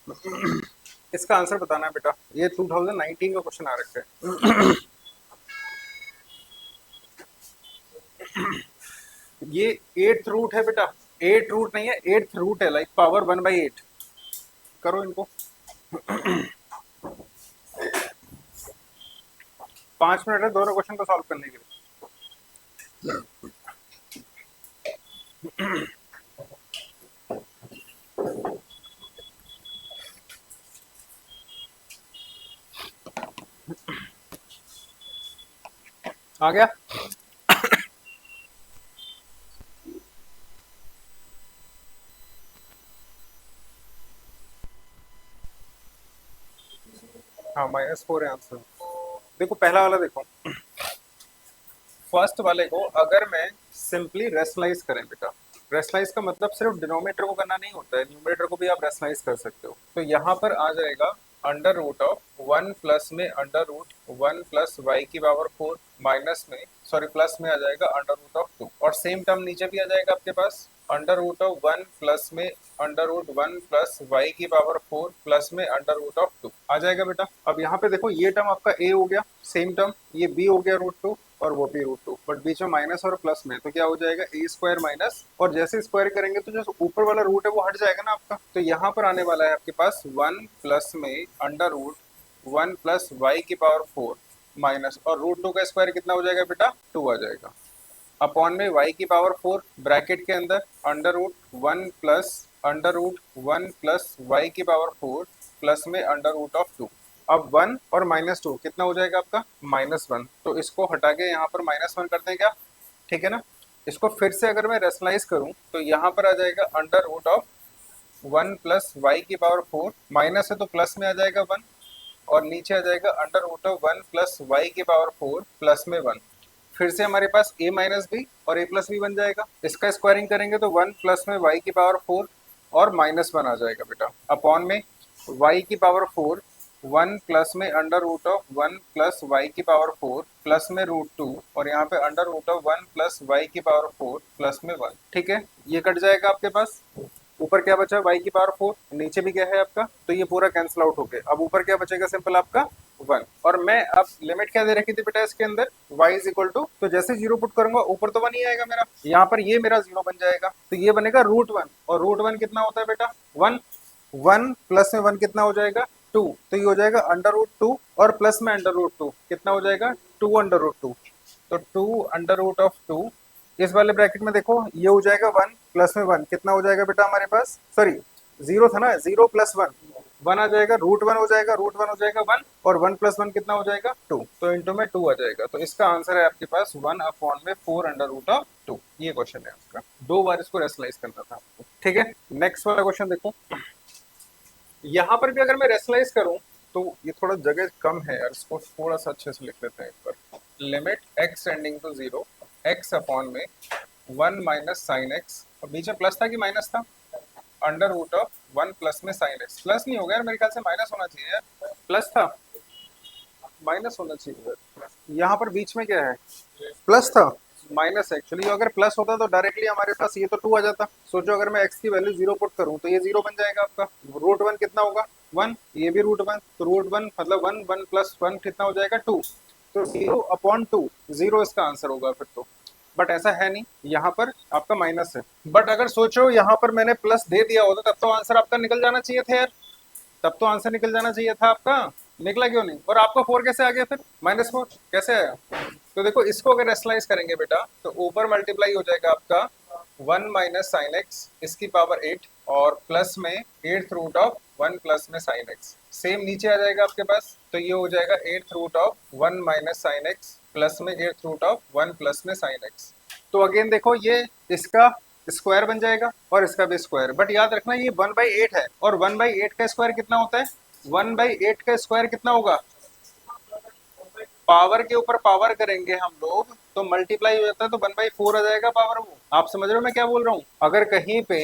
इसका आंसर बताना है बेटा, ये 2019 का क्वेश्चन आ रखा है। ये एट्थ रूट है बेटा, एट रूट नहीं है, एट्थ रूट है, लाइक पावर 1/8। करो इनको, 5 मिनट है दोनों क्वेश्चन को सॉल्व करने के लिए। आ गया? हाँ, -4 है आंसर। देखो पहला वाला देखो, फर्स्ट वाले को अगर मैं सिंपली रेशनलाइज करें बेटा, रेशनलाइज का मतलब सिर्फ डिनोमिनेटर को करना नहीं होता है, न्यूमरेटर को भी आप रेशनलाइज कर सकते हो। तो यहाँ पर आ जाएगा अंडर रूट ऑफ 1 प्लस में अंडर रूट 1 प्लस वाई की पावर 4 माइनस में, सॉरी प्लस में आ जाएगा अंडर रूट ऑफ 2, और सेम टर्म नीचे भी आ जाएगा आपके पास, अंडर रूट ऑफ 1 प्लस में अंडर रूट 1 प्लस वाई की पावर 4 प्लस में अंडर रूट ऑफ 2 आ जाएगा बेटा। अब यहाँ पे देखो ये टर्म आपका ए हो गया, सेम टर्म ये बी हो गया √2 और वो भी √2, बट बीच में माइनस और प्लस में, तो क्या हो जाएगा ए स्क्वायर माइनस, और जैसे स्क्वायर करेंगे तो जो ऊपर वाला रूट है वो हट जाएगा ना आपका। तो यहाँ पर आने वाला है आपके पास 1 प्लस में अंडर रूट 1 प्लस वाई की पावर 4 माइनस, और √2 का स्क्वायर कितना हो जाएगा बेटा, 2 आ जाएगा, अपॉन में y की पावर 4 ब्रैकेट के अंदर under root 1 plus under root 1 plus y की पावर 4 प्लस में अंडर रूट ऑफ 2। अब 1 और -2 कितना हो जाएगा आपका, -1, तो इसको हटा के यहाँ पर -1 करते हैं क्या, ठीक है ना। इसको फिर से अगर मैं रेशनलाइज करूँ तो यहाँ पर आ जाएगा under root of 1 plus y की पावर 4, माइनस है तो प्लस में आ जाएगा 1, और नीचे आ जाएगा under root of 1 plus y की पावर 4 प्लस में 1। फिर से हमारे पास a माइनस बी और a प्लस बी बन जाएगा, इसका स्क्वायरिंग करेंगे तो 1 प्लस में y की पावर 4 और -1 आ जाएगा बेटा, अपॉन में y की पावर 4 1 प्लस में under root of 1 plus y की पावर 4 प्लस में √2, और यहाँ पे under root of 1 plus y की पावर 4 प्लस में 1, ठीक है। ये कट जाएगा आपके पास, ऊपर क्या बचा, y की पावर 4, नीचे भी क्या है आपका, तो ये पूरा कैंसिल आउट हो गया। अब ऊपर क्या बचेगा, सिंपल आपका 1, और मैं अब लिमिट क्या दे रखी थी बेटा इसके अंदर, y इज इक्वल टू, तो जैसे 0 पुट करूंगा ऊपर तो 1 ही आएगा मेरा, यहाँ पर ये मेरा 0 बन जाएगा, तो ये बनेगा √1, और √1 कितना होता है बेटा, 1, 1 प्लस में 1 कितना हो जाएगा, 2, तो ये हो जाएगा अंडर रूट 2, और प्लस में अंडर रूट 2 कितना हो जाएगा, 2 अंडर रूट 2, तो 2 अंडर रूट ऑफ 2, इस वाले ब्रैकेट में देखो ये हो जाएगा 1 प्लस में 1 कितना हो जाएगा बेटा हमारे पास, सॉरी 0 था ना, 0 प्लस 1 1 आ जाएगा, √1 हो जाएगा, √1 हो जाएगा 1, और 1 प्लस 1 कितना हो जाएगा, 2, तो इंटू में 2 आ जाएगा, तो इसका आंसर है आपके पास 1 अपॉन में 4 अंडर रूट ऑफ 2। ये क्वेश्चन है आपका, 2 बार इसको रेशनलाइज करना था आपको, ठीक है। नेक्स्ट वाला क्वेश्चन देखो, यहाँ पर भी अगर मैं रेशनलाइज करूं तो ये थोड़ा जगह कम है यार, इसको थोड़ा सा अच्छे से लिख लेते हैं एक बार। Limit x tending to 0 x upon में 1 माइनस साइन एक्स, और बीच में प्लस था कि माइनस था, अंडर रूट ऑफ 1 प्लस में साइन एक्स, प्लस नहीं होगा यार मेरे ख्याल से, माइनस होना चाहिए यार, प्लस था, माइनस होना चाहिए यार, यहाँ पर बीच में क्या है, प्लस था, माइनस एक्चुअली अगर प्लस होता तो डायरेक्टली हमारे पास ये तो 2 आ जाता। सोचो अगर मैं x की वैल्यू 0 पुट करूं तो ये 0 बन जाएगा आपका, √1 कितना होगा, 1, ये भी √1, तो √1 मतलब 1, 1 प्लस 1 कितना हो जाएगा, 2, तो 0 अपॉन 2, 0 इसका आंसर होगा फिर तो, बट ऐसा है नहीं, यहाँ पर आपका माइनस है, बट अगर सोचो यहाँ पर मैंने प्लस दे दिया होता तब तो आंसर आपका निकल जाना चाहिए था यार, तब तो आंसर निकल जाना चाहिए था आपका, निकला क्यों नहीं, और आपका 4 कैसे आ गया फिर, -4 कैसे आया। तो देखो इसको अगर रेशनलाइज करेंगे बेटा तो ऊपर मल्टीप्लाई हो जाएगा आपका 1 माइनस साइन एक्स इसकी पावर 8, और प्लस में 8th रूट ऑफ 1 प्लस में साइन एक्स, सेम नीचे आ जाएगा आपके पास, तो ये हो जाएगा 8th root of 1 minus sine x plus में 8th रूट ऑफ 1 प्लस में साइन एक्स। तो अगेन देखो ये इसका स्क्वायर बन जाएगा और इसका भी स्क्वायर, बट याद रखना ये 1/8 है, और 1/8 का स्क्वायर कितना होता है, 1/8 का स्क्वायर कितना होगा, पावर के ऊपर पावर करेंगे हम लोग तो मल्टीप्लाई हो जाता है, तो 1/4 आ जाएगा पावर, वो आप समझ रहे हो मैं क्या बोल रहा हूँ। अगर कहीं पे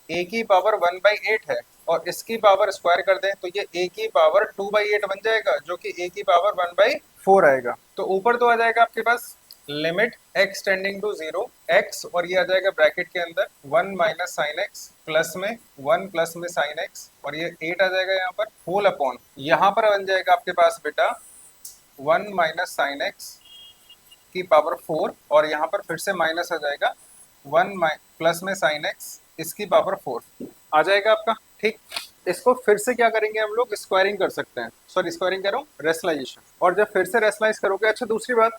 a की पावर 1/8 है और इसकी पावर स्क्वायर कर दें तो ये a की पावर 2/8 बन जाएगा, जो कि a की पावर 1/4 आएगा, तो ऊपर तो आ जाएगा आपके पास limit x tending to 0 x, और ये आ जाएगा ब्रैकेट के अंदर 1 माइनस साइन एक्स प्लस में 1 प्लस में साइन एक्स, और ये 8 आ जाएगा यहाँ पर होल अपॉन, यहाँ पर बन जाएगा आपके पास बेटा 1 माइनस साइन एक्स की पावर 4, और यहाँ पर फिर से माइनस आ जाएगा 1 प्लस में साइन एक्स इसकी पावर 4 आ जाएगा आपका। ठीक, इसको फिर से क्या करेंगे हम लोग, स्क्वायरिंग कर सकते हैं, सॉरी स्क्वायरिंग करो रेशनलाइजेशन, और जब फिर से रेशनलाइज करोगे, अच्छा दूसरी बात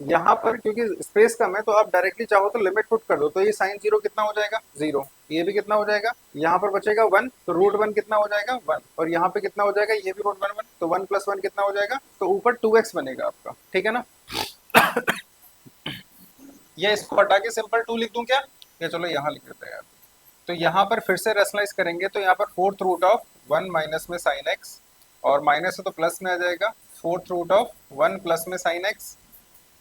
यहाँ पर क्योंकि स्पेस कम है तो आप डायरेक्टली चाहो तो लिमिट पुट कर दो, तो ये साइन 0 कितना हो जाएगा 0, ये भी कितना हो जाएगा, यहाँ पर बचेगा 1, तो रूट 1 कितना हो जाएगा 1, और यहाँ पे कितना हो जाएगा, ये भी रूट 1 1, तो 1 प्लस 1 कितना हो जाएगा, तो ऊपर 2x बनेगा आपका। ठीक है ना। ये इसको हटा के सिंपल 2 लिख दूं क्या, या चलो यहाँ लिख देते हैं यार। तो यहाँ पर फिर से रेशनलाइज करेंगे तो यहाँ पर फोर्थ रूट ऑफ 1 माइनस में साइन एक्स, और माइनस है तो प्लस में आ जाएगा फोर्थ रूट ऑफ 1 प्लस में साइन एक्स,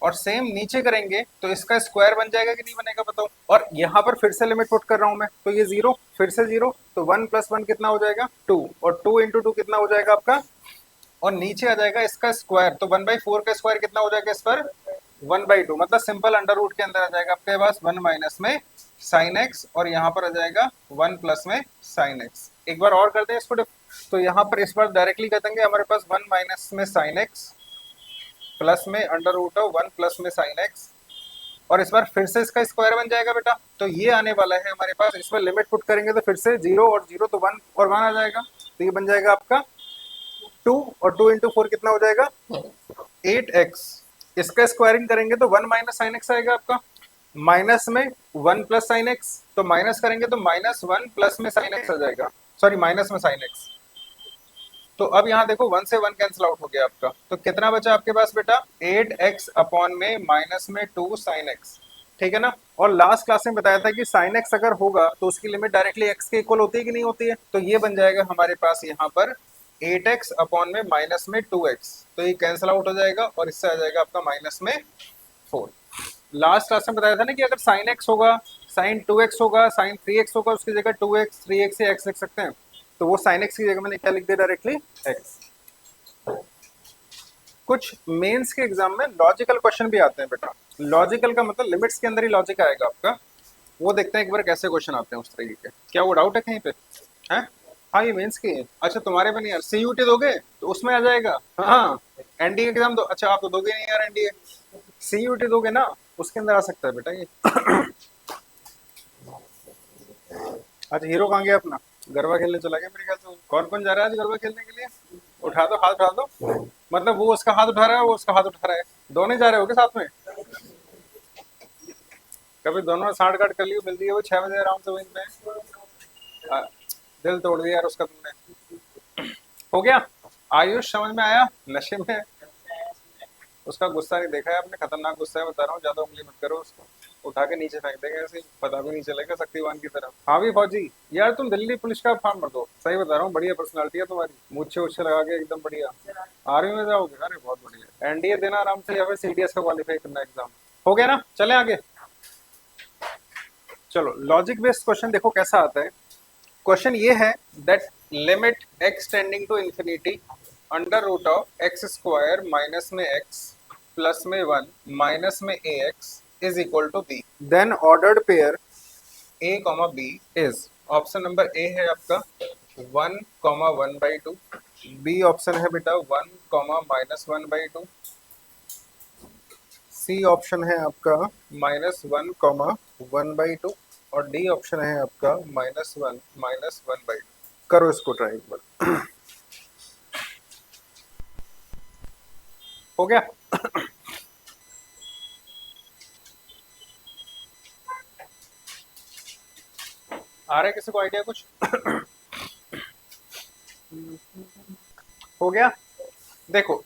और सेम नीचे करेंगे तो इसका स्क्वायर बन जाएगा कि नहीं बनेगा बताओ, और यहाँ पर फिर से लिमिट पुट कर रहा हूँ मैं, तो ये 0 फिर से 0, तो 1 प्लस 1 कितना हो जाएगा 2, और 2 इंटू 2 कितना हो जाएगा आपका, और नीचे आ जाएगा इसका स्क्वायर, तो 1/4 का स्क्वायर कितना हो जाएगा इस पर 1/2, मतलब सिंपल अंडर रूट के अंदर आ जाएगा आपके पास 1 माइनस में साइन एक्स, और यहाँ पर आ जाएगा 1 प्लस में साइन एक्स। एक बार और करते हैं इसको, तो यहाँ पर इस बार डायरेक्टली कर देंगे, हमारे पास 1 माइनस में साइन एक्स प्लस में अंडर रूट ऑफ 1 प्लस में साइन एक्स, और इस बार फिर से इसका स्क्वायर बन जाएगा बेटा, तो ये आने वाला है हमारे पास, इसमें लिमिट पुट करेंगे तो फिर से 0 और 0 तो 1 और 1 आ जाएगा, तो ये बन जाएगा आपका 2, और 2 इंटू 4 कितना हो जाएगा 8x, इसका स्क्वायरिंग करेंगे तो 1 माइनस साइन एक्स आएगा आपका, माइनस में 1 प्लस साइन एक्स, तो माइनस करेंगे तो -1 प्लस में साइन एक्स आ जाएगा, सॉरी माइनस में साइन एक्स, तो अब यहाँ देखो 1 से 1 कैंसिल आउट हो गया आपका, तो कितना बचा आपके पास बेटा 8x अपॉन में माइनस में 2 साइन एक्स। ठीक है ना। और लास्ट क्लास में बताया था कि साइन एक्स अगर होगा तो उसकी लिमिट डायरेक्टली x के इक्वल होती है कि नहीं होती है, तो ये बन जाएगा हमारे पास यहाँ पर 8x अपॉन में माइनस में 2x, तो ये कैंसिल आउट हो जाएगा और इससे आ जाएगा आपका माइनस में 4। लास्ट क्लास में बताया था ना कि अगर साइन x होगा, साइन 2x होगा, साइन 3x होगा, उसकी जगह 2x 3x या x लिख सकते हैं, तो वो साइन x की जगह मैंने क्या लिख दिया डायरेक्टली x। कुछ मेंस के एग्जाम में लॉजिकल क्वेश्चन भी आते हैं बेटा, लॉजिकल का मतलब लिमिट्स के अंदर ही लॉजिक आएगा आपका, वो देखते हैं एक बार कैसे क्वेश्चन आते हैं उस तरीके के। क्या वो डाउट है कहीं पे है? हाँ ये मेंस की है। अच्छा तुम्हारे में नहीं यार, सीयूटी दोगे तो उसमें आ जाएगा। हाँ एनडीए एग्जाम दो, अच्छा आप तो दोगे नहीं यार एनडीए, सीयूटी दोगे ना उसके अंदर आ सकता है बेटा ये। अच्छा हीरो कहाँ गया अपना, गरबा खेलने चला गया मेरे ख्याल से। कौन कौन जा रहा है आज गरबा खेलने के लिए, उठा दो हाथ उठा दो, मतलब वो उसका हाथ उठा रहा है वो उसका हाथ उठा रहा है, दोनों जा रहे हो साथ में। कभी दोनों साठ गाठ कर लियो, मिलती है वो 6 बजे आराम से वहीं पे। दिल तोड़ दिया यार उसका तुमने। हो गया आयुष, समझ में आया, नशे में उसका गुस्सा नहीं देखा है आपने, खतरनाक गुस्सा है बता रहा हूँ, ज्यादा उंगली मत करो उसको, उठा के नीचे फेंक देगा ऐसे, पता भी नहीं चलेगा शक्तिवान की तरह। हाँ भी फौजी यार तुम दिल्ली पुलिस का फॉर्म भर दो, सही बता रहा हूँ, बढ़िया पर्सनालिटी है तुम्हारी, मूछे उछे लगा के एकदम बढ़िया, आर्मी में जाओगे, अरे बहुत बढ़िया, एनडीए देना आराम से या फिर सीडीएस का क्वालिफाई करना एग्जाम। हो गया ना, चले आगे। चलो लॉजिक बेस्ड क्वेश्चन देखो कैसा आता है। क्वेश्चन ये है that limit x tending to infinity under root of x square minus में x प्लस में 1 माइनस में ax is equal to b, then ordered pair a comma b is, option number A है आपका 1 comma 1/2, B option है बेटा 1 comma -1/2, C option है आपका -1 comma 1/2, और डी ऑप्शन है आपका -1 -1/2। करो इसको ट्राई एक बार। हो गया। आ रहा है किसी को आइडिया कुछ? हो गया। देखो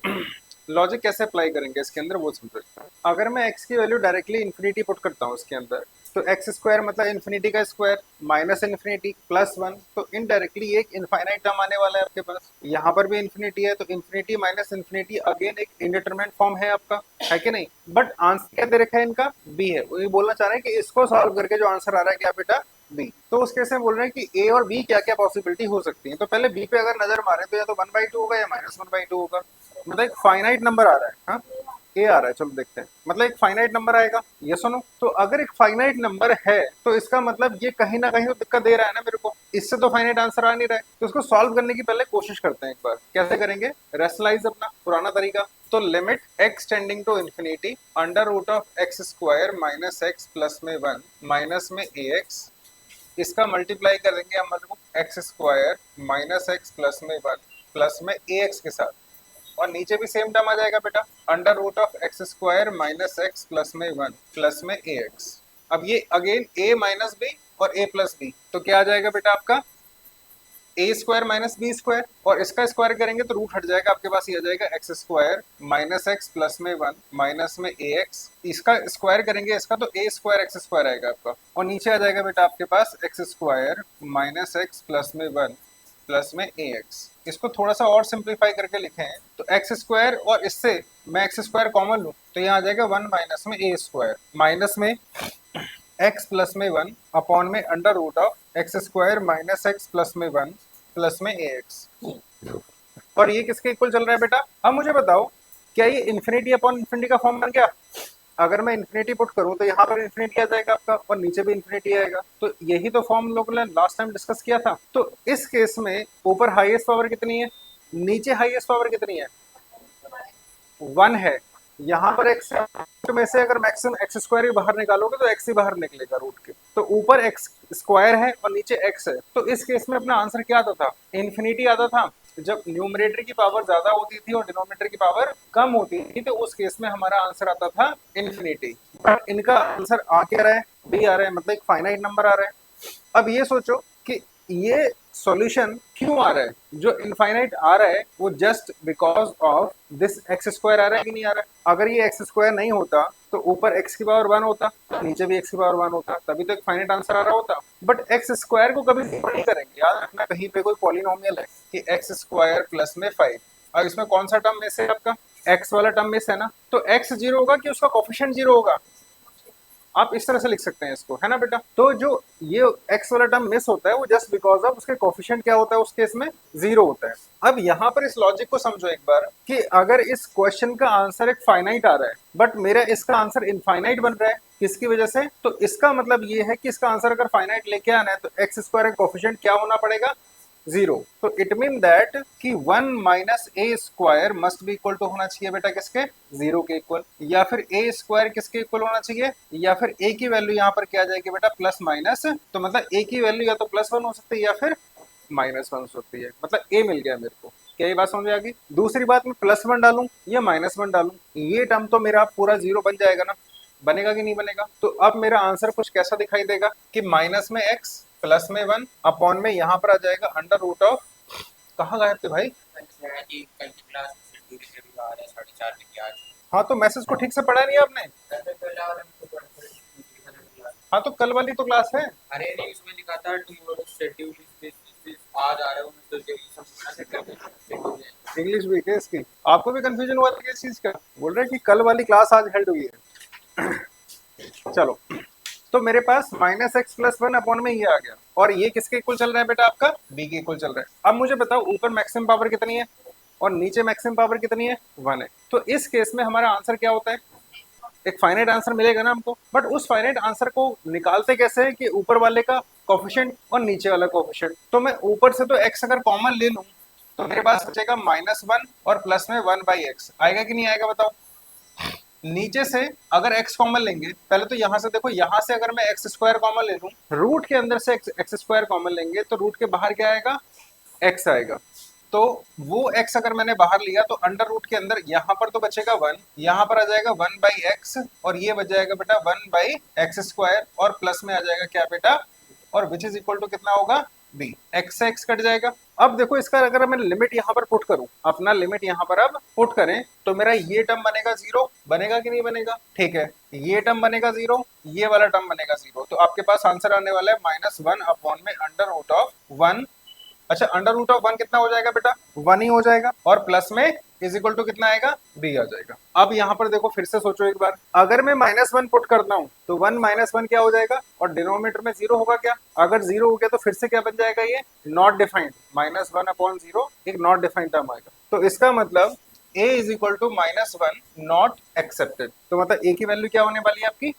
लॉजिक कैसे अप्लाई करेंगे इसके अंदर वो समझो। अगर मैं x की वैल्यू डायरेक्टली इन्फिनिटी पुट करता हूँ इसके अंदर, तो एक्स स्क्वायर मतलब इन्फिनिटी का स्क्वायर माइनस इन्फिनिटी प्लस 1, तो इनडायरेक्टली एक इनफाइनाइट टर्म आने वाला है आपके पास, यहाँ पर भी इन्फिनिटी है, तो इन्फिनिटी माइनस इन्फिनिटी अगेन एक इंडिटरमिनेट फॉर्म है आपका, है कि नहीं। बट आंसर क्या दे रखा है इनका, बी है। वो ये बोलना चाह रहे हैं कि इसको सॉल्व करके जो आंसर आ रहा है क्या बेटा, बी। तो उस केस में बोल रहे हैं कि ए और बी क्या क्या पॉसिबिलिटी हो सकती है। तो पहले बी पे अगर नजर मारे तो या तो 1/2 होगा या -1/2 होगा, मतलब एक फाइनाइट नंबर आ रहा है। हाँ ए आ रहा है, चलो देखते हैं, मतलब एक फाइनाइट नंबर आएगा, ये सुनो। तो अगर एक फाइनाइट नंबर है तो इसका मतलब ये कहीं ना कहीं तो दिक्कत दे रहा है ना मेरे को, इससे तो फाइनाइट आंसर आ नहीं रहा है। तो इसको सॉल्व करने की पहले कोशिश करते हैं एक बार, कैसे करेंगे, रेशनलाइज अपना पुराना तरीका। तो limit x tending to infinity under root of x square minus x plus में 1 माइनस में ax, इसका मल्टीप्लाई करेंगे हम लोग x square minus x plus में 1 प्लस में ax के साथ, और नीचे भी सेम टर्म आ जाएगा बेटा, under root of x square minus x plus में 1 प्लस में ax। अब ये अगेन a माइनस बी और a प्लस बी, तो क्या आ जाएगा बेटा आपका a square minus b square, और इसका स्क्वायर करेंगे तो रूट हट जाएगा, आपके पास ये आ जाएगा x square minus x plus में 1 माइनस में ए एक्स, इसका स्क्वायर करेंगे इसका तो ए स्क्वायर एक्स स्क्वायर आएगा आपका, और नीचे आ जाएगा बेटा आपके पास x square minus x plus में 1 प्लस में ए एक्स। इसको थोड़ा सा और सिंप्लीफाई करके लिखे हैं तो एक्स स्क्वायर, और इससे मैं एक्स स्क्वायर कॉमन लूँ तो यहाँ आ जाएगा 1 माइनस में ए स्क्वायर माइनस में एक्स प्लस में 1 अपॉन में under root of x square minus x plus में 1 प्लस में ए एक्स। और ये किसके इक्वल चल रहा है बेटा, अब मुझे बताओ क्या ये इन्फिनिटी अपॉन इन्फिनिटी का फॉर्म बन गया। अगर मैं इन्फिनिटी पुट करूं तो यहाँ पर इन्फिनिटी आ जाएगा आपका, और नीचे भी इन्फिनिटी आएगा, तो यही तो फॉर्म लोगों ने लास्ट टाइम डिस्कस किया था। तो इस केस में ऊपर हाईएस्ट पावर कितनी है, नीचे हाईएस्ट पावर कितनी है, 1 है। यहाँ पर एक्स में से अगर मैक्सिमम एक्स स्क्वायर ही बाहर निकालोगे तो एक्स ही बाहर निकलेगा रूट के, तो ऊपर एक्स स्क्वायर है और नीचे एक्स है। तो इस केस में अपना आंसर क्या आता था, इन्फिनिटी आता था। जब न्यूमरेटर की पावर ज्यादा होती थी और डिनोमिनेटर की पावर कम होती थी तो उस केस में हमारा आंसर आता था इन्फिनिटी। बट इनका आंसर आ क्या रहा है, बी आ रहा है, मतलब एक फाइनाइट नंबर आ रहा है। अब ये सोचो कि ये सॉल्यूशन क्यों आ रहा है, जो इनफाइनाइट आ रहा है वो just because of this x square आ रहा है कि नहीं आ रहा है। अगर ये एक्स स्क्वायर नहीं होता तो ऊपर एक्स की पावर 1 होता, नीचे भी एक्स की पावर 1 होता, तभी तो एक फाइनाइट आंसर आ रहा होता। बट एक्स स्क्वायर को कभी नहीं करेंगे, याद रखना कहीं पे कोई पॉलिनोमियल है कि एक्स स्क्वायर प्लस में 5, अब इसमें कौन सा टर्म मिस है आपका, एक्स वाला टर्म मिस है ना, तो एक्स जीरो होगा कि उसका कोफिशिएंट जीरो होगा, आप इस तरह से लिख सकते हैं इसको, है ना बेटा। तो जो ये x वाला टर्म मिस होता है वो जस्ट बिकॉज ऑफ उसके कोफिशिएंट क्या होता है, उस केस में 0 होता है। अब यहाँ पर इस लॉजिक को समझो एक बार कि अगर इस क्वेश्चन का आंसर एक फाइनाइट आ रहा है बट मेरा इसका आंसर इनफाइनाइट बन रहा है, किसकी वजह से, तो इसका मतलब ये है कि इसका आंसर अगर फाइनाइट लेके आना है तो एक्स स्क्वायर का कोफिशिएंट क्या होना पड़ेगा, 0। तो इट मीन दैट कि 1 minus a square must be equal to होना चाहिए बेटा किसके, 0 के इक्वल, या फिर ए स्क्वायर किसके इक्वल होना चाहिए, या फिर ए की वैल्यू यहाँ पर क्या आ जाएगी बेटा प्लस माइनस, तो मतलब ए की वैल्यू या तो +1 हो सकती है या फिर -1 हो सकती है, मतलब ए मिल गया मेरे को। क्या ये बात समझ आ गई। दूसरी बात मैं +1 डालूं या -1 डालूं, ये टर्म तो मेरा पूरा 0 बन जाएगा ना, बनेगा कि नहीं बनेगा। तो अब मेरा आंसर कुछ कैसा दिखाई देगा कि माइनस में x प्लस में 1 अपॉन में यहाँ पर आ जाएगा अंडर रूट ऑफ, कहाँ गायब थे भाई, हाँ तो मैसेज को ठीक से पढ़ा नहीं आपने, हाँ तो कल वाली तो क्लास है। अरे नहीं उसमें लिखा था टुमारो शेड्यूल आज आ रहे हो तो इंग्लिश वीक है इसकी, आपको भी कंफ्यूजन हुआ था किस चीज का, बोल रहे हैं कि कल वाली क्लास आज हेल्ड हुई है। चलो तो मेरे पास -x प्लस 1 अपॉन में ये आ गया, और ये किसके इक्वल चल रहा है बेटा आपका, b के इक्वल चल रहा है। अब मुझे बताओ ऊपर मैक्सिमम पावर कितनी है और नीचे मैक्सिमम पावर कितनी है, 1 है। तो इस केस में हमारा आंसर क्या होता है, एक फाइनाइट आंसर मिलेगा ना हमको। बट उस फाइनाइट आंसर को निकालते कैसे है कि ऊपर वाले का कोफिशिएंट और नीचे वाला कोफिशिएंट, तो मैं ऊपर से तो x अगर कॉमन ले लूं तो मेरे पास बचेगा -1 और प्लस में 1/x आएगा कि नहीं आएगा बताओ। नीचे से अगर x कॉमन लेंगे, पहले तो यहां से देखो, यहां से अगर मैं एक्स स्क्वायर कॉमन ले लूं, रूट के अंदर से एक्स स्क्वायर कॉमन लेंगे तो रूट के बाहर क्या आएगा, x आएगा। तो वो x अगर मैंने बाहर लिया तो अंडर रूट के अंदर यहाँ पर तो बचेगा 1, यहाँ पर आ जाएगा 1/x, और ये बच जाएगा बेटा 1/x², और प्लस में आ जाएगा क्या बेटा, और विच इज इक्वल टू कितना होगा, b, x से x कट जाएगा। अब देखो इसका अगर मैं लिमिट यहाँ पर पुट करूं, अपना लिमिट यहाँ पर अब पुट करें तो मेरा ये टर्म बनेगा 0, बनेगा कि नहीं बनेगा, ठीक है, ये टर्म बनेगा 0, ये वाला टर्म बनेगा 0, तो आपके पास आंसर आने वाला है -1 अपॉन में अंडर रूट ऑफ 1। अच्छा अंडर रूट ऑफ 1 कितना हो जाएगा बेटा, 1 ही हो जाएगा, और प्लस में इज इक्वल टू कितना आएगा, b आ जाएगा। अब यहाँ पर देखो फिर से सोचो एक बार, अगर मैं -1 पुट करता हूँ तो 1 - 1 क्या हो जाएगा, और डिनोमिनेटर में 0 होगा क्या, अगर 0 हो गया तो फिर से क्या बन जाएगा, ये नॉट डिफाइंड, -1 अपॉन 0 एक नॉट डिफाइंड टर्म आएगा। तो इसका मतलब a is equal to -1 not accepted. तो मतलब a की वैल्यू क्या होने वाली है आपकी,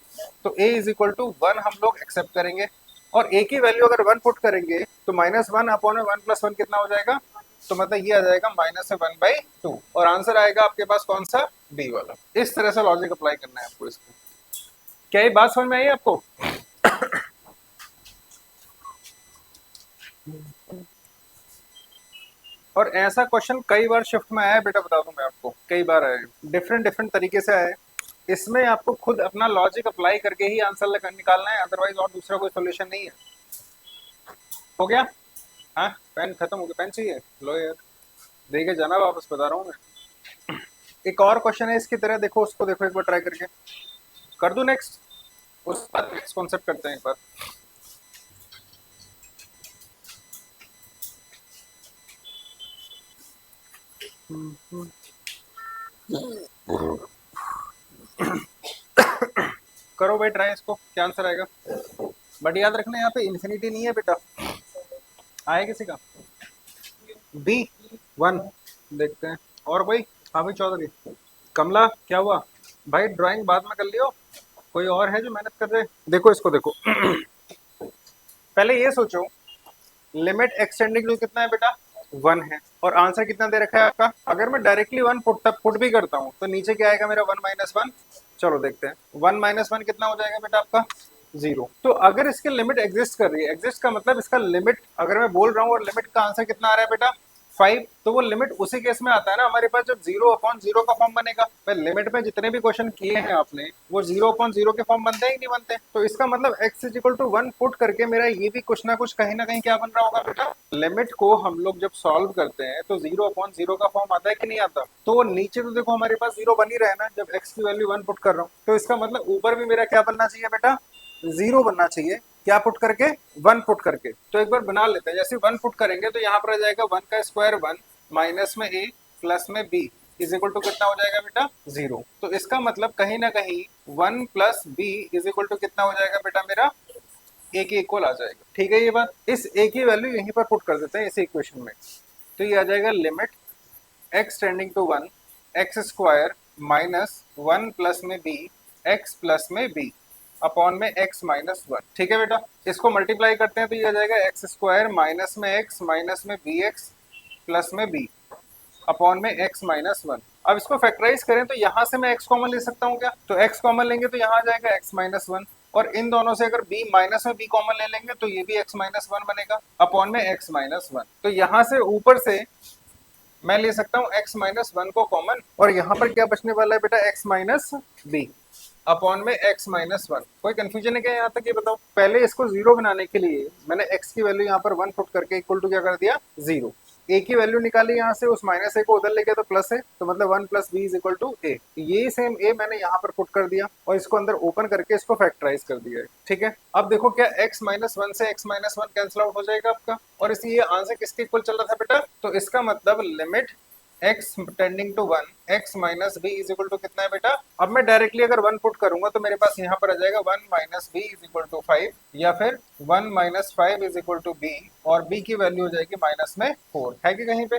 तो a इज इक्वल टू 1 हम लोग एक्सेप्ट करेंगे, और a की वैल्यू अगर 1 पुट करेंगे तो -1 अपॉन में 1 + 1 कितना हो जाएगा, तो मतलब ये आ जाएगा -1/2, और आंसर आएगा आपके पास कौन सा, बी वाला। इस तरह से लॉजिक अप्लाई करना है आपको इसको। क्या ये बात समझ में आई आपको? और ऐसा क्वेश्चन कई बार शिफ्ट में आया है बेटा, बता दूं मैं आपको, कई बार आया है, डिफरेंट डिफरेंट तरीके से आया है। इसमें आपको खुद अपना लॉजिक अप्लाई करके ही आंसर निकालना है, अदरवाइज और दूसरा कोई सोल्यूशन नहीं है। हो गया? हाँ, पेन खत्म हो गया, पेन चाहिए लो यार, दे के जाना वापस, बता रहा हूँ मैं। एक और क्वेश्चन है इसकी तरह, देखो उसको, देखो एक बार ट्राई करके कर दूं नेक्स्ट, उस बाद नेक्स्ट कॉन्सेप्ट करते हैं एक बार। करो भाई ट्राई इसको, क्या आंसर आएगा। बट याद रखना यहाँ पे इन्फिनिटी नहीं है बेटा, आए किसी का B1, देखते हैं। और भाई, हाँ भाई चौधरी, कमला क्या हुआ भाई, ड्राइंग बाद में कर लियो, कोई और है जो मेहनत कर रहे। देखो इसको देखो पहले ये सोचो, लिमिट एक्सटेंडिंग टू कितना है बेटा, 1 है, और आंसर कितना दे रखा है आपका। अगर मैं डायरेक्टली 1 पुट भी करता हूँ तो नीचे क्या आएगा मेरा, 1 - 1। चलो देखते हैं, 1 - 1 कितना हो जाएगा बेटा आपका, 0। तो अगर इसकी लिमिट एग्जिस्ट कर रही है, एग्जिस्ट का मतलब इसका लिमिट अगर मैं बोल रहा हूँ, और लिमिट का आंसर कितना आ रहा है बेटा 5, तो वो लिमिट उसी केस में आता है ना हमारे पास जब 0/0 का फॉर्म बनेगा। भाई लिमिट में जितने भी क्वेश्चन किए हैं आपने, वो 0/0 के फॉर्म बनते हैं कि नहीं बनते। तो इसका मतलब x is equal to 1 put करके मेरा ये भी कुछ ना कुछ कहीं ना कहीं क्या बन रहा होगा बेटा, लिमिट को हम लोग जब सॉल्व करते हैं तो 0/0 का फॉर्म आता है कि नहीं आता। तो नीचे तो देखो हमारे पास 0 बन ही रहा है ना, जब x की वैल्यू 1 पुट कर रहा हूँ, तो इसका मतलब ऊपर भी मेरा क्या बनना चाहिए बेटा, 0 बनना चाहिए। क्या पुट करके, 1 पुट करके। तो एक बार बना लेते हैं, जैसे 1 पुट करेंगे तो यहाँ पर आ जाएगा 1 का स्क्वायर 1 माइनस में a प्लस में b इज इक्वल टू कितना हो जाएगा बेटा, 0। तो इसका मतलब कहीं ना कहीं 1 + b इज इक्वल टू कितना हो जाएगा बेटा मेरा, a के इक्वल आ जाएगा। ठीक है, ये बात, इस a की वैल्यू यहीं पर पुट कर देते हैं इस इक्वेशन में। तो ये आ जाएगा limit x tending to 1 x square minus 1 plus में b x प्लस में b अपॉन में x -1। ठीक है बेटा, इसको मल्टीप्लाई करते हैं तो ये आ जाएगा एक्स स्क्वायर माइनस में x माइनस में bx प्लस में b अपॉन में x -1। अब इसको फैक्टराइज करें तो यहाँ से मैं x कॉमन ले सकता हूँ क्या, तो x कॉमन लेंगे तो यहाँ आ जाएगा x -1, और इन दोनों से अगर b माइनस में b कॉमन ले लेंगे तो ये भी x -1 बनेगा अपॉन में x -1। तो यहाँ से ऊपर से मैं ले सकता हूँ x -1 को कॉमन, और यहाँ पर क्या बचने वाला है बेटा, x b अपॉन में x -1। कोई कंफ्यूजन है क्या यहाँ तक, ये बताओ। पहले इसको 0 बनाने के लिए मैंने x की वैल्यू यहाँ पर 1 पुट करके इक्वल टू क्या कर दिया, 0। a की वैल्यू निकाली यहाँ से, उस -a को उधर लेके तो प्लस है, तो मतलब 1 + b is equal to a। ये सेम a मैंने यहाँ पर पुट कर दिया और इसको अंदर ओपन करके इसको फैक्टराइज कर दिया है। ठीक है, अब देखो क्या x -1 से x -1 कैंसिल आउट हो जाएगा आपका, और इसलिए आंसर किसके इक्वल चल रहा था बेटा, तो इसका मतलब limit x tending to 1 x minus b is equal to कितना है बेटा। अब मैं डायरेक्टली अगर 1 पुट करूंगा तो मेरे पास यहाँ पर आ जाएगा 1 minus b is equal to 5, या फिर 1 - 5 इज इक्वल टू b, और b की वैल्यू हो जाएगी माइनस में 4, है कि कहीं पे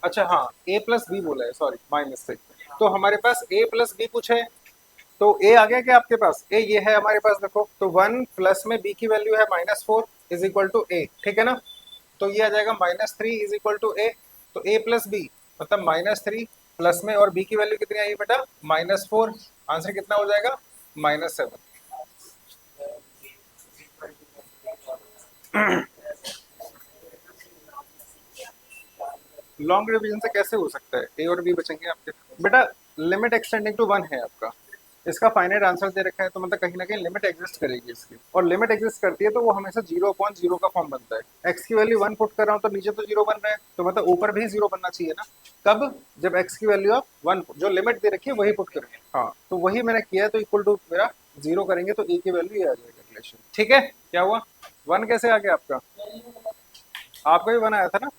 अच्छा हाँ, a प्लस बी बोला है, सॉरी माई मिस्टेक। तो हमारे पास a प्लस बी पूछे है, तो a आ गया क्या आपके पास, a ये है हमारे पास, देखो तो 1 प्लस में b की वैल्यू है -4 इज इक्वल टू a। ठीक है ना, तो ये आ जाएगा -3 इज इक्वल टू a। तो a प्लस बी मतलब -3 प्लस में, और b की वैल्यू कितनी आई बेटा, -4। आंसर कितना हो जाएगा, -7। लॉन्ग डिवीजन से कैसे हो सकता है, a और b बचेंगे आपके बेटा। लिमिट एक्सटेंडिंग टू 1 है आपका, इसका फाइनाइट आंसर दे रखा है, तो मतलब कहीं ना कहीं लिमिट एग्जिस्ट करेगी इसकी, और लिमिट एग्जिस्ट करती है तो वो हमेशा 0/0 का फॉर्म बनता है। x की वैल्यू 1 पुट कर रहा हूँ तो नीचे तो 0 बन रहा है, तो मतलब ऊपर भी 0 बनना चाहिए ना। कब, जब x की वैल्यू आप 1 जो लिमिट दे रखी है वही पुट करेंगे। हाँ, तो वही मैंने किया है, तो इक्वल टू मेरा 0 करेंगे तो a की वैल्यू ये आ जाएगा रिलेशन। ठीक है, क्या हुआ, 1 कैसे आ गया आपका, आपका भी 1 आया था ना।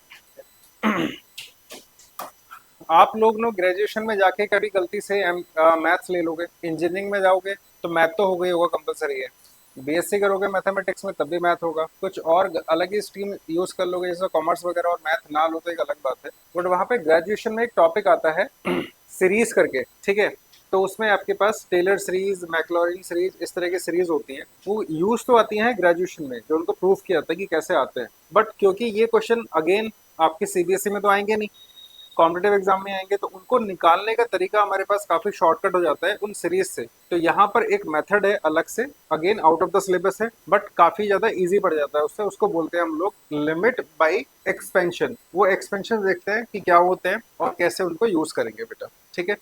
आप लोग नो ग्रेजुएशन में जाके कभी गलती से मैथ्स ले लोगे, इंजीनियरिंग में जाओगे तो मैथ तो हो गई होगा कंपलसरी है, बीएससी करोगे मैथमेटिक्स में तब भी मैथ होगा, कुछ और अलग ही स्ट्रीम यूज कर लोगे जैसे कॉमर्स वगैरह और मैथ ना लो तो एक अलग बात है। बट वहाँ पे ग्रेजुएशन में एक टॉपिक आता है सीरीज करके, ठीक है। तो उसमें आपके पास टेलर सीरीज, मैक्लॉरिन सीरीज, इस तरह की सीरीज होती हैं, वो यूज तो आती हैं ग्रेजुएशन में, जो उनको प्रूफ किया जाता है कि कैसे आते हैं। बट क्योंकि ये क्वेश्चन अगेन आपके सीबीएसई में तो आएंगे नहीं, कॉम्पिटेटिव एग्जाम में आएंगे, तो उनको निकालने का तरीका हमारे पास काफी शॉर्टकट हो जाता है उन सीरीज से। तो यहाँ पर एक मेथड है अलग से, again out of the syllabus है, बट काफी ज्यादा इजी पड़ जाता है उससे। उसको बोलते हैं हम लोग लिमिट बाय एक्सपेंशन। वो एक्सपेंशन देखते हैं कि क्या होते हैं और कैसे उनको यूज करेंगे बेटा, ठीक है।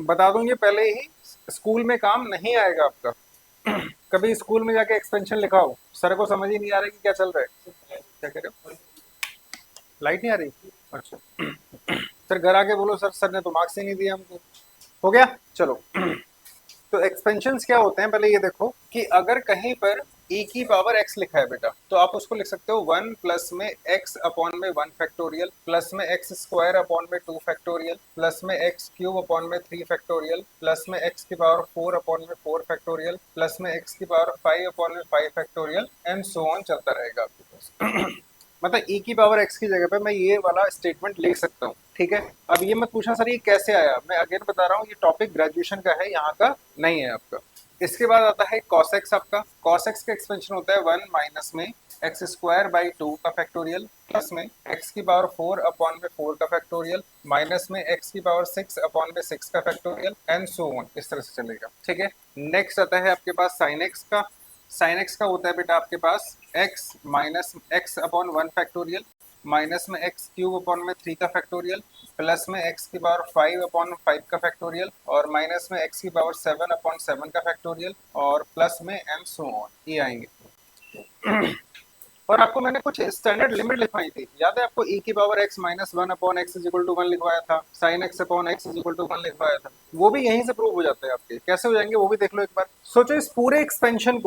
बता दूंगी पहले ही, स्कूल में काम नहीं आएगा आपका। कभी स्कूल में जाके एक्सपेंशन लिखाओ, सर को समझ ही नहीं आ रहा कि क्या चल रहा है। क्या कह रहे हो? लाइट नहीं आ रही? अच्छा। सर घर आके बोलो सर, सर ने तो मार्क्स ही नहीं दिया हमको। हो गया, चलो। तो एक्सपेंशंस क्या होते हैं, पहले ये देखो कि अगर कहीं पर e की पावर x लिखा है बेटा, तो आप उसको लिख सकते हो 1 प्लस में x अपॉन में 1 फैक्टोरियल, प्लस में x स्क्वायर अपॉन में 2 फैक्टोरियल, प्लस में x क्यूब अपॉन में 3 फैक्टोरियल, प्लस में x की पावर 4 अपॉन में 4 फैक्टोरियल, प्लस में x की पावर 5 अपॉन में 5 फैक्टोरियल, एंड सो ऑन चलता रहेगा आपके पास। मतलब e की पावर x की जगह पे मैं ये वाला स्टेटमेंट लिख सकता हूँ, ठीक है। अब ये मत पूछना सर ये कैसे आया, मैं अगेन बता रहा हूँ ये टॉपिक ग्रेजुएशन का है, यहाँ का नहीं है आपका। इसके बाद आता है cos x। आपका cos x का एक्सपेंशन होता है 1 माइनस में एक्स स्क्वायर बाई 2 का फैक्टोरियल, प्लस में x की पावर 4 अपॉन में 4 का फैक्टोरियल, माइनस में x की पावर 6 अपॉन में 6 का फैक्टोरियल, एंड सो ऑन, इस तरह से चलेगा, ठीक है। नेक्स्ट आता है आपके पास sin x का। साइन एक्स का होता है बेटा आपके पास x minus x upon 1 factorial, minus में एक्स क्यूब अपॉन में 3 का फैक्टोरियल, प्लस में एक्स की पावर 5 अपॉन 5 का फैक्टोरियल, और माइनस में एक्स की पावर 7 अपॉन 7 का फैक्टोरियल, और प्लस में एंड सो ऑन, ये आएंगे। और आपको मैंने कुछ स्टैंडर्ड लिमिट लिखवाई थी, याद है आपको? e की power x minus 1 upon x is equal to 1 लिखवाया था, sine x upon x is equal to 1 लिखवाया था। वो भी यहीं से प्रूव हो जाते हैं आपके। कैसे हो जाएंगे वो भी देख लो एक बार। सोचो इस पूरे एक्सपेंशन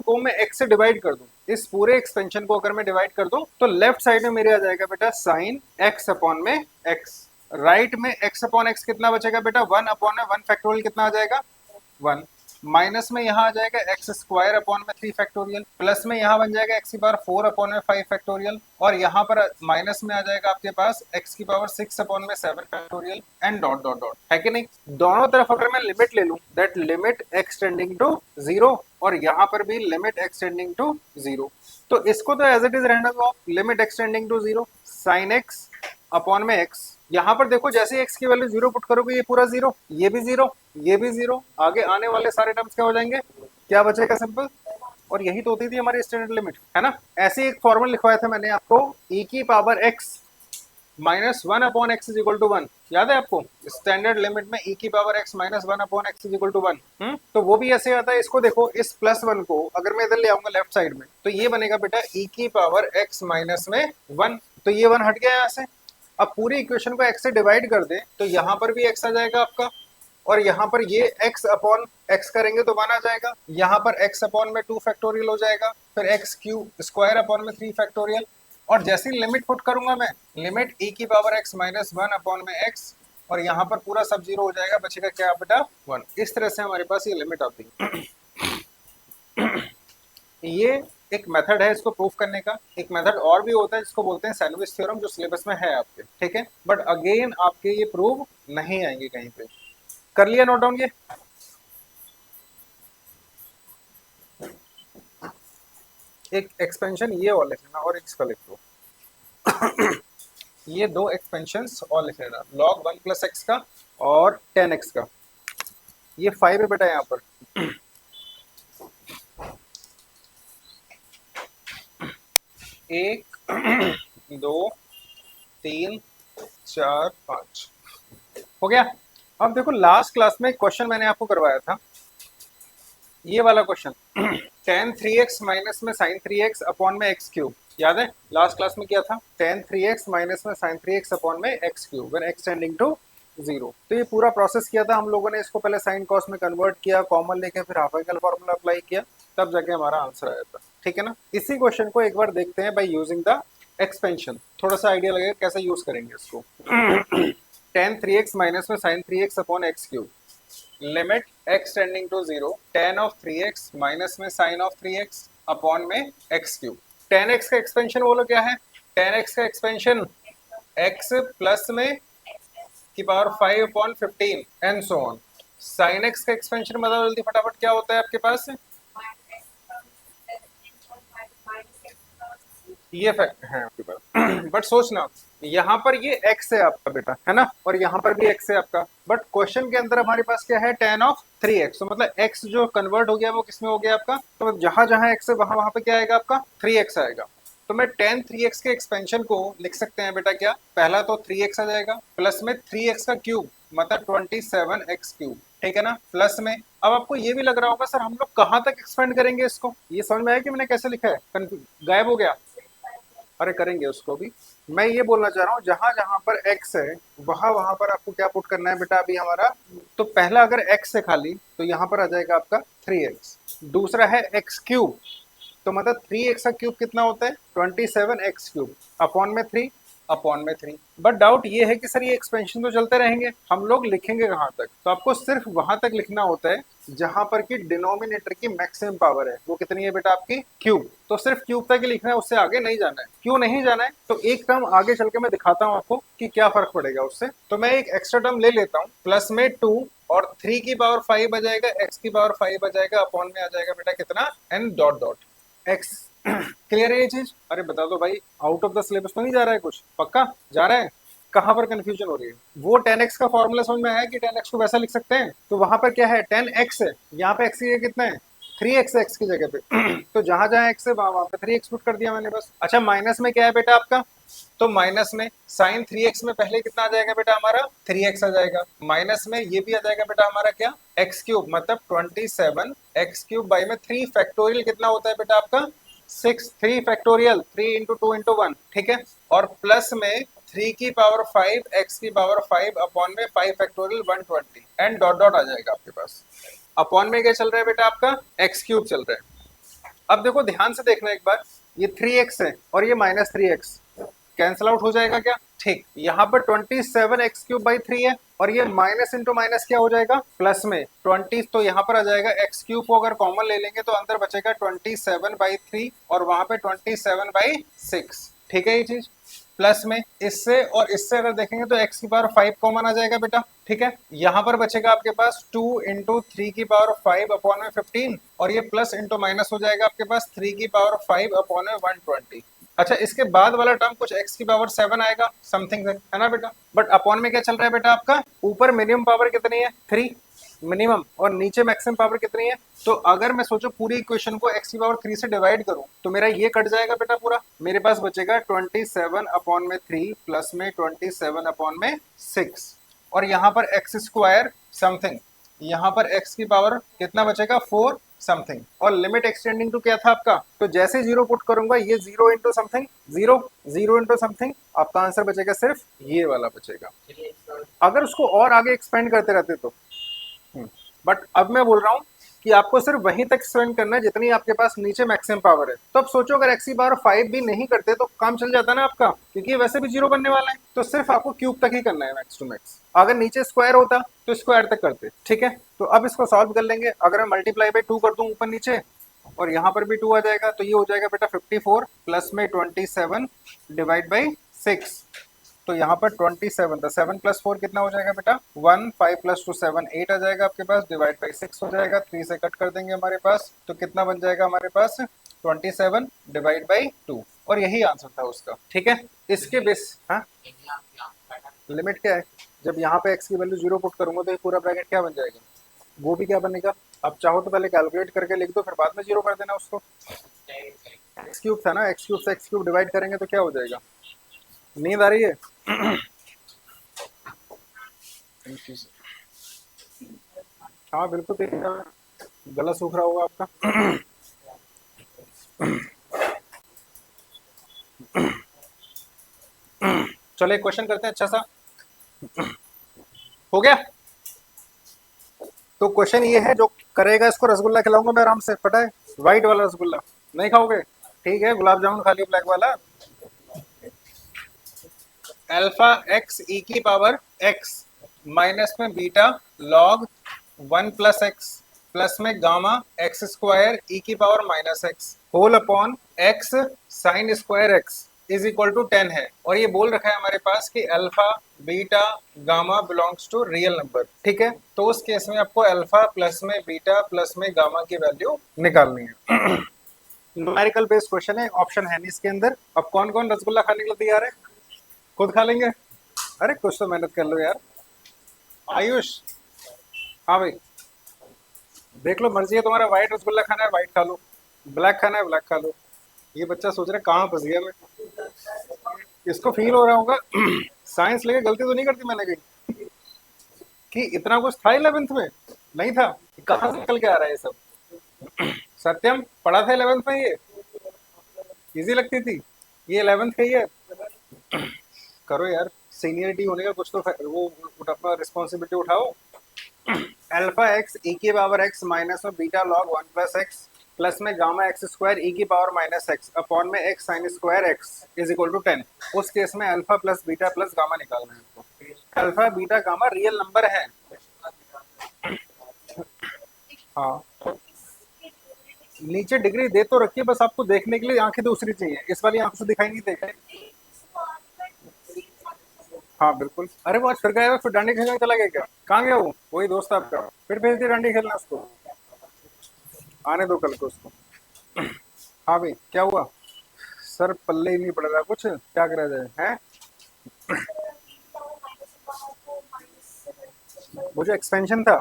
को मैं x से डिवाइड कर दूं, इस पूरे एक्सपेंशन को अगर मैं डिवाइड कर दूं तो लेफ्ट साइड में मेरे आ जाएगा बेटा साइन x अपॉन में x, राइट में x अपॉन x कितना बचेगा बेटा? 1 अपॉन में 1 फैक्टोरियल कितना आ जाएगा? 1, माइनस में यहाँ आ जाएगा एक्स स्क्वायर अपॉन में 3 फैक्टोरियल, प्लस में यहाँ बन जाएगा एक्स की पावर 4 अपॉन में 5 फैक्टोरियल, और यहाँ पर माइनस में आ जाएगा आपके पास एक्स की पावर 6 अपॉन में 7 factorial, and dot dot dot, है कि नहीं? दोनों तरफ अगर मैं लिमिट ले लूं, दैट लिमिट एक्सटेंडिंग टू 0, और यहाँ पर भी लिमिट एक्सटेंडिंग टू 0, तो इसको तो एज इट इज रहने दो, limit x tending to 0 sine x upon में एक्स। यहाँ पर देखो जैसे एक्स की वैल्यू 0 पुट करोगे ये पूरा 0, ये भी 0, ये भी 0, आगे आने वाले सारे टर्म्स क्या हो जाएंगे? क्या बचेगा? सिंपल। और यही तो होती थी हमारी स्टैंडर्ड लिमिट, है ना। ऐसे एक फॉर्मूला लिखवाया था मैंने आपको, e की power x minus 1 upon x is equal to 1, याद है आपको? स्टैंडर्ड लिमिट में e की power x minus 1 upon x is equal to 1। तो वो भी ऐसे आता है। इसको देखो, इस प्लस 1 को अगर मैं इधर ले आऊंगा लेफ्ट साइड में, तो ये बनेगा बेटा e की पावर x माइनस में 1, तो ये 1 हट गया यहाँ से। अब पूरी इक्वेशन को x से डिवाइड कर दे तो यहाँ पर भी x आ जाएगा आपका, और यहाँ पर ये x अपॉन x करेंगे तो 1 आ जाएगा, यहाँ पर x अपॉन में 2 फैक्टोरियल हो जाएगा, फिर x क्यूब स्क्वायर अपॉन में 3 फैक्टोरियल, और जैसे ही लिमिट पुट करूंगा मैं, लिमिट e की पावर x माइनस 1 अपॉन में x, और यहाँ पर पूरा सब 0 हो जाएगा, बचेगा क्या बेटा? 1। इस तरह से हमारे पास ये लिमिट आती है। ये एक मेथड है इसको प्रूफ करने का। एक मेथड और भी होता है जिसको बोलते हैं सैंडविच थ्योरम, जो सिलेबस में है आपके, ठीक है। बट अगेन आपके ये प्रूव नहीं आएंगे कहीं पे। कर लिया नोट डाउन? ये एक एक्सपेंशन ये और लिख लेना, और इसका लिख दो। ये दो एक्सपेंशंस और लिख लेना, log 1 प्लस एक्स का और 10x का। ये 5 है बेटा यहाँ पर। एक, दो, तीन, चार, पाँच, हो गया। अब देखो लास्ट क्लास में क्वेश्चन मैंने आपको करवाया था, ये वाला क्वेश्चन, tan 3x माइनस में sin 3x अपॉन में x क्यूब, याद है? लास्ट क्लास में क्या था? tan 3x माइनस में sin 3x अपॉन में x cube when x tending to 0। तो ये पूरा प्रोसेस किया था हम लोगों ने, इसको पहले साइन कॉस में कन्वर्ट किया, कॉमन लेके फिर हाफ एंगल फॉर्मूला अप्लाई किया, तब जाके हमारा आंसर आया था, ठीक है ना। इसी क्वेश्चन को एक बार देखते हैं बाय यूजिंग द एक्सपेंशन, थोड़ा सा आइडिया लगेगा कैसे यूज करेंगे इसको। tan 3x माइनस में sin 3x upon x cube, limit x tending to 0 tan of 3x minus में sin ऑफ 3x अपॉन में x क्यूब। tan x का एक्सपेंशन बोलो क्या है? tan x का एक्सपेंशन x प्लस में की पावर 5 अपॉन 15 and so on. sin x का एक्सपेंशन बताओ जल्दी फटाफट क्या होता है आपके पास? ये फैक्ट है आपके पास बट सोचना यहाँ पर ये x है आपका बेटा, है ना, और यहाँ पर भी x है आपका, बट क्वेश्चन के अंदर हमारे पास क्या है? tan of 3x। तो मतलब x जो कन्वर्ट हो गया वो किसमें हो गया आपका? तो जहां जहां x है वहां वहां पे क्या आएगा आपका? 3x आएगा। तो मैं tan 3x के एक्सपेंशन को लिख सकते हैं बेटा क्या? पहला तो 3x आ जाएगा प्लस में 3x का क्यूब मतलब 27x क्यूब, ठीक है ना, प्लस में। अब आपको ये भी लग रहा होगा सर हम लोग कहाँ तक एक्सपेंड करेंगे इसको? ये समझ में आया कि मैंने कैसे लिखा है? गायब हो गया? अरे करेंगे उसको भी। मैं ये बोलना चाह रहा हूँ जहां जहां पर x है वहां वहां पर आपको क्या पुट करना है बेटा अभी हमारा? तो पहला अगर x है खाली तो यहाँ पर आ जाएगा आपका 3x। दूसरा है x क्यूब, तो मतलब 3x का क्यूब कितना होता है? 27x क्यूब अपॉन में 3 अपॉन में 3। बट डाउट ये है कि सर ये एक्सपेंशन तो चलते रहेंगे, हम लोग लिखेंगे कहाँ तक? तो आपको सिर्फ वहां तक लिखना होता है जहां पर की डिनोमिनेटर की मैक्सिमम पावर है। वो कितनी है बेटा आपकी? क्यूब। तो सिर्फ क्यूब तक ही लिखना है, उससे आगे नहीं जाना है। क्यों नहीं जाना है? तो एक टर्म आगे चल के मैं दिखाता हूँ आपको कि क्या फर्क पड़ेगा उससे। तो मैं एक एक्स्ट्रा टर्म ले लेता हूँ, प्लस में 2 और 3 की पावर 5 आ जाएगा, x की पावर 5 आ जाएगा, अपॉन में आ जाएगा बेटा कितना? n dot dot x। Clear है ये चीज? अरे बता दो भाई, आउट ऑफ द सिलेबस तो नहीं जा रहा है कुछ? पक्का जा रहा है? कहां पर कंफ्यूजन हो रही है? वो 10x का फॉर्मूला समझ में आया कि 10x को वैसा लिख सकते हैं? तो वहां पर क्या है? 10x है, यहाँ पे x की जगह कितना है? 3x है x की जगह पे तो जहां जहां x है वहां पे 3x पुट कर दिया मैंने बस। अच्छा माइनस में क्या है बेटा आपका? तो माइनस में साइन 3x में पहले कितना आ जाएगा बेटा हमारा? 3x आ जाएगा। माइनस में ये भी आ जाएगा बेटा हमारा क्या? x क्यूब मतलब 27 x क्यूब बाई में 3 फैक्टोरियल कितना होता है बेटा आपका? 6। 3 फैक्टोरियल 3 इंटू 2 इंटू 1, ठीक है, और प्लस में 3 की पावर 5 x की पावर 5 अपॉन में 5 फैक्टोरियल 120 एंड डॉट डॉट आ जाएगा आपके पास। अपॉन में क्या चल रहा है बेटा आपका? x क्यूब चल रहा है। अब देखो ध्यान से देखना एक बार, ये 3x है और ये माइनस 3x कैंसल आउट हो जाएगा क्या? ठीक, यहाँ पर 27x क्यूब बाई 3 है और ये माइनस इंटू माइनस क्या हो जाएगा? प्लस में 20, तो यहाँ पर आ जाएगा x क्यूब को अगर कॉमन ले लेंगे तो अंदर बचेगा 27/3 और वहां पे 27/6, ठीक है ये चीज। प्लस में इससे और इससे अगर देखेंगे तो x की पावर 5 कॉमन आ जाएगा बेटा, ठीक है। यहाँ पर बचेगा आपके पास 2 इंटू 3 की पावर 5 अपॉन में 15 और ये प्लस इंटू माइनस हो जाएगा आपके पास 3 की पावर 5 अपॉन में 120। अच्छा इसके बाद वाला टर्म कुछ x की पावर 7 आएगा समथिंग है ना बेटा। बट अपॉन में क्या चल रहा है बेटा आपका? ऊपर मिनिमम पावर कितनी है? 3 मिनिमम, और नीचे मैक्सिमम पावर कितनी है? तो अगर मैं सोचो पूरी इक्वेशन को x की पावर 3 से डिवाइड करूं तो मेरा ये कट जाएगा बेटा पूरा। मेरे पास बचेगा 27 अपॉन में 3 प्लस में 27 अपॉन में 6 और यहाँ पर एक्स स्क्वायर समथिंग, यहाँ पर x की पावर कितना बचेगा? 4 समथिंग। और लिमिट एक्सटेंडिंग टू क्या था आपका? तो जैसे जीरो पुट करूंगा ये 0 इंटू समथिंग 0, 0 इंटू समथिंग, आपका आंसर बचेगा सिर्फ ये वाला बचेगा। अगर उसको और आगे एक्सपेंड करते रहते तो, बट अब मैं बोल रहा हूँ कि आपको सिर्फ वहीं तक स्पेंड करना है जितनी आपके पास नीचे मैक्सिमम पावर है। तो अब सोचो अगर एक्स की पावर 5 भी नहीं करते तो काम चल जाता ना आपका, क्योंकि वैसे भी जीरो बनने वाला है। तो सिर्फ आपको क्यूब तक ही करना है मैक्स टू मैक्स। अगर नीचे स्क्वायर होता तो स्क्वायर तक करते, ठीक है। तो अब इसको सॉल्व कर लेंगे। अगर मैं मल्टीप्लाई बाई 2 कर दूं ऊपर नीचे और यहाँ पर भी 2 आ जाएगा तो ये हो जाएगा बेटा 54 प्लस में 27 डिवाइड बाई 6। तो यहाँ पर 27 था, 7 प्लस 4 कितना हो जाएगा बेटा? 1, 5 प्लस 2 7 8 आ जाएगा आपके पास, डिवाइड बाई 6 हो जाएगा, 3 से कट कर देंगे हमारे पास, तो कितना बन जाएगा हमारे पास? 27 डिवाइड बाई 2, और यही आंसर था उसका, ठीक है। इसके बेस, हाँ लिमिट क्या है? जब यहाँ पे x की वैल्यू 0 पुट करूंगा तो ये पूरा ब्रैकेट क्या बन जाएगा? वो भी क्या बनेगा? अब चाहो तो पहले कैलकुलेट करके लिख दो फिर बाद में 0 कर देना उसको। एक्स क्यूब था ना, एक्स क्यूब से एक्स क्यूब डिवाइड करेंगे तो क्या हो जाएगा? नींद आ रही है? हाँ बिल्कुल ठीक है, गला सूख रहा होगा आपका। चलो एक क्वेश्चन करते हैं अच्छा सा, हो गया। तो क्वेश्चन ये है, जो करेगा इसको रसगुल्ला खिलाऊंगा मैं आराम से, पता है, व्हाइट वाला रसगुल्ला। नहीं खाओगे? ठीक है, गुलाब जामुन खा लियो ब्लैक वाला। अल्फा एक्स ई की पावर एक्स माइनस में beta log one plus x plus में गामा एक्स स्क्वायर ई की power minus x whole upon x sine square x is equal to 10 है। और ये बोल रखा है हमारे पास कि alpha beta gamma belongs to real number. ठीक है, तो उस केस में आपको अल्फा प्लस में बीटा प्लस में गामा की वैल्यू निकालनी है। न्यूमेरिकल बेस्ड क्वेश्चन है, ऑप्शन है नहीं इसके अंदर। अब कौन कौन रसगुल्ला खाने के लिए तैयार है? खुद खा लेंगे? अरे कुछ तो मेहनत कर लो यार। आयुष, हाँ भाई, देख लो, मर्जी है तुम्हारा, व्हाइट रसगुल्ला खाना है व्हाइट खा लो, ब्लैक खाना है ब्लैक खा लो। ये बच्चा सोच रहा है कहाँ फंस गया मैं, इसको फील हो रहा होगा साइंस लेके गलती तो नहीं करती मैंने कहीं कि इतना कुछ था 11th में? नहीं था, कहाँ से निकल के आ रहा है ये सब? सत्यम, पढ़ा था 11th में ये? इजी लगती थी? ये 11th का ही है। करो यार, सीनियरिटी होने का कुछ तो वो अपना रिस्पॉन्सिबिलिटी उठाओ। अल्फा एक्स ई की पावर एक्स माइनस में beta log one plus x plus में गामा एक्स स्क्वायर ई की पावर माइनस एक्स अपॉन में x sine square x is equal to 10। उस केस में alpha plus beta plus gamma निकालना है हमको। Alpha beta gamma real number है। हाँ, नीचे डिग्री दे तो रखिए, बस आपको देखने के लिए आंखें दूसरी चाहिए, इस वाली आंखों से दिखाई नहीं देगा। हाँ बिल्कुल। अरे वो आज फिर गया, फिर डांडी खेलने चला गया क्या? कहाँ गया वो? वही दोस्त आपका, फिर भेज दिया डांडी खेलना उसको। आने दो कल को उसको। हाँ भाई, क्या हुआ? सर पल्ले ही नहीं पड़ रहा कुछ, क्या करा जाए हैं? वो जो एक्सपेंशन था,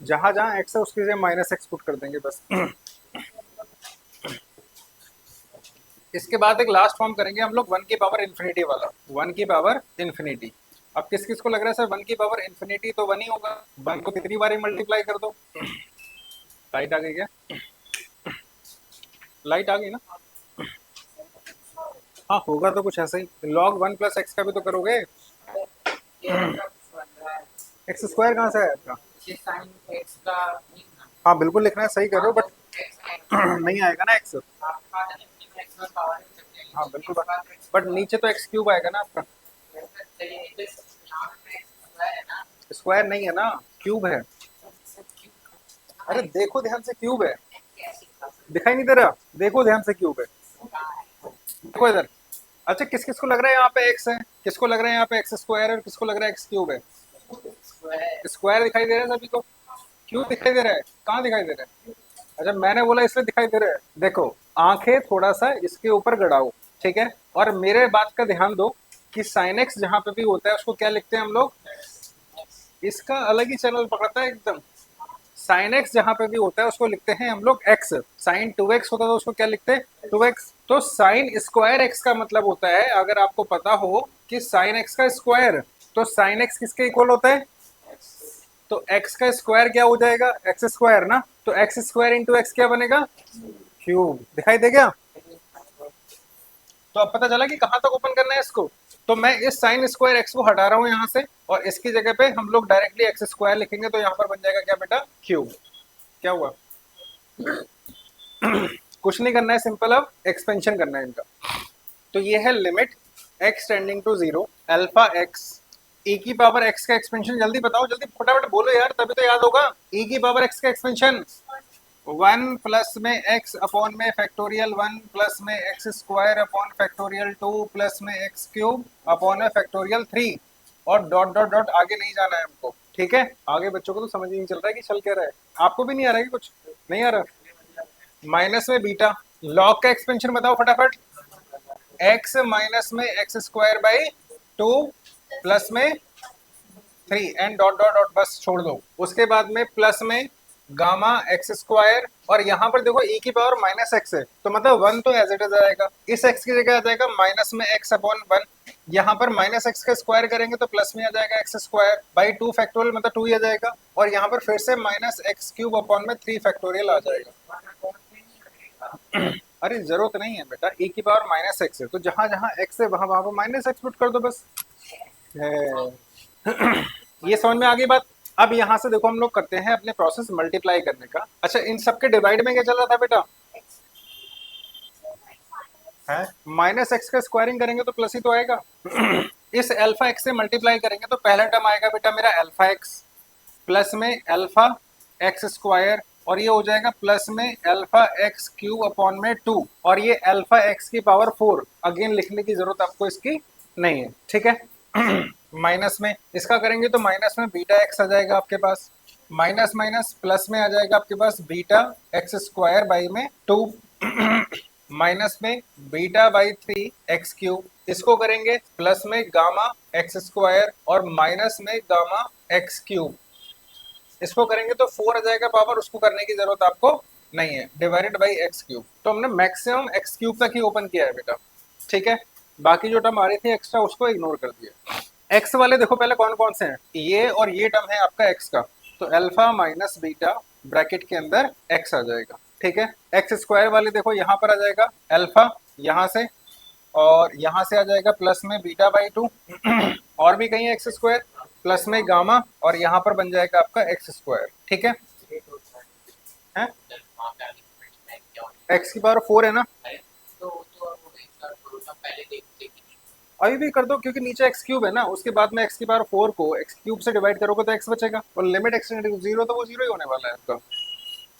जहां जहां एक्स है उसकी जगह माइनस एक्स पुट कर देंगे बस। इसके बाद एक लास्ट फॉर्म करेंगे हम लोग, वन की पावर इन्फिनिटी वाला, वन की पावर इन्फिनिटी। अब किस किस को लग रहा है सर वन की पावर इन्फिनिटी तो वन ही होगा? वन को कितनी बार मल्टीप्लाई कर दो? लाइट आ गई क्या? लाइट आ गई ना? हाँ होगा तो कुछ ऐसा ही। लॉग वन प्लस एक्स का भी तो करोगे। एक्स स्क्वायर कहाँ से आया आपका? ये साइन एक्स का नहीं ना। हाँ बिल्कुल लिखना है, सही कर रहे हो, बट नहीं आएगा ना एक्स। आपका एक्स पावर नहीं सकते हैं। हाँ बिल्कुल, बट नीचे तो एक्स क्यूब आएगा ना आपका। स्क्वायर नहीं है ना, क्यूब है। अरे देखो ध्यान से, क्यूब है, दिखाई नहीं दे रहा? देखो ध्यान से, क्यूब है, देखो इधर। अच्छा, किस किस को लग रहा है यहाँ पे एक्स है, किसको लग रहा है यहाँ पे एक्स स्क्वायर है, और किसको लग रहा है एक्स क्यूब है? स्क्वायर दिखाई दे रहा है सभी को, क्यूब दिखाई दे रहा है? कहाँ दिखाई दे रहा है? अच्छा मैंने बोला इसलिए दिखाई दे रहा है। देखो, आंखें थोड़ा सा इसके ऊपर गड़ाओ, ठीक है, और मेरे बात का ध्यान दो कि साइन एक्स जहाँ पे भी होता है उसको क्या लिखते हैं हम लोग? इसका अलग ही चैनल पकड़ता है एकदम। साइन एक्स जहां पे भी होता है उसको लिखते हैं हम लोग एक्स। साइन टू एक्स होता है तो उसको क्या लिखते हैं? Two x. तो साइन स्क्वायर एक्स का मतलब होता है, अगर आपको पता हो कि साइन एक्स का स्क्वायर, तो साइन एक्स किसके इक्वल होता है? तो एक्स का स्क्वायर क्या हो जाएगा? एक्स स्क्वायर ना। तो एक्स स्क्वायर इंटू एक्स क्या बनेगा? क्यूब। दिखाई दे गया? तो अब पता चला कि कहां तक ओपन करना है इसको। तो मैं इस साइन स्क्वायर एक्स को हटा रहा हूं यहां से, और इसकी जगह पे हम लोग डायरेक्टली एक्स स्क्वायर लिखेंगे, तो यहाँ पर बन जाएगा क्या बेटा? क्यूब। क्या हुआ? कुछ नहीं करना है, सिंपल अब एक्सपेंशन करना है इनका। तो ये है limit x tending to zero alpha x e की पावर एक्स का एक्सपेंशन। जल्दी बताओ, जल्दी फटाफट बोलो यार, तभी तो याद होगा। ई की पावर एक्स का एक्सपेंशन वन प्लस में एक्स अपॉन में फैक्टोरियल वन प्लस में x square upon factorial two plus में एक्स क्यूब अपॉन में फैक्टोरियल थ्री, और डॉट डॉट डॉट आगे नहीं जाना है हमको, ठीक है? आगे बच्चों को तो समझ ही नहीं चल रहा है कि चल क्या रहा है। आपको भी नहीं आ रहा है कि कुछ नहीं आ रहा? माइनस में बीटा लॉग का एक्सपेंशन बताओ फटाफट। एक्स माइनस में x square by two plus में three and dot dot dot, बस छोड़ दो। उसके बाद में प्लस में गामा एक्स स्क्वायर, और यहाँ पर देखो e की पावर माइनस एक्स है, तो मतलब वन तो एज इट इज आएगा, इस x की जगह आ जाएगा माइनस में x अपॉन वन। यहाँ पर माइनस एक्स का स्क्वायर करेंगे तो प्लस में आ जाएगा x square by two factorial, मतलब टू ही आ जाएगा, और यहाँ पर फिर से माइनस एक्स क्यूब अपॉन में थ्री फैक्टोरियल आ जाएगा। अरे जरूरत नहीं है बेटा, e की पावर माइनस एक्स है, तो जहां जहां x है वहां वहां पर माइनस एक्स पुट कर दो बस। ये समझ में आ गई बात? अब यहाँ से देखो हम लोग करते हैं अपने प्रोसेस मल्टीप्लाई करने का। अच्छा, इन सबके डिवाइड में क्या चल रहा था बेटा? है माइनस एक्स का स्क्वायरिंग करेंगे तो प्लस ही तो आएगा। इस अल्फा एक्स से मल्टीप्लाई करेंगे तो पहला टर्म आएगा बेटा मेरा अल्फा एक्स प्लस में अल्फा एक्स स्क्वायर और ये हो जाएगा प्लस में अल्फा एक्स क्यूब अपॉन में 2 और ये अल्फा एक्स की पावर 4। अगेन लिखने की जरूरत आपको इसकी नहीं है, ठीक है। माइनस में इसका करेंगे तो माइनस में बीटा एक्स आ जाएगा आपके पास, माइनस माइनस प्लस में आ जाएगा आपके पास बीटा एक्स स्क्वायर बाई में 2 माइनस में बीटा बाई 3 एक्स क्यूब, इसको करेंगे प्लस में गामा एक्स स्क्वायर और माइनस में गामा एक्स क्यूब, इसको करेंगे तो 4 आ जाएगा पावर, उसको करने की जरूरत आपको नहीं है, डिवाइडेड बाई एक्स क्यूब। तो हमने मैक्सिमम एक्स क्यूब तक ही ओपन किया है बेटा, ठीक है। बाकी जो टर्म आ रही थी एक्स्ट्रा उसको इग्नोर कर दिया। एक्स वाले देखो पहले कौन कौन से हैं, ये और ये टर्म है आपका एक्स का, तो अल्फा माइनस बीटा ब्रैकेट के अंदर एक्स आ जाएगा, ठीक है। एक्स स्क्वायर वाले देखो यहाँ पर आ जाएगा अल्फा यहाँ से और यहाँ से आ जाएगा प्लस में बीटा बाई 2 और भी कहीं एक्स स्क्वायर प्लस में गामा और यहाँ पर बन जाएगा आपका एक्स स्क्वायर, ठीक है। एक्स की पावर 4 है ना, अभी भी कर दो क्योंकि नीचे एक्स क्यूब है ना, उसके बाद में एक्स की पावर 4 को एक्स क्यूब से डिवाइड करोगे तो एक्स बचेगा और लिमिट एक्स टू जीरो तो वो जीरो ही होने वाला है आपका।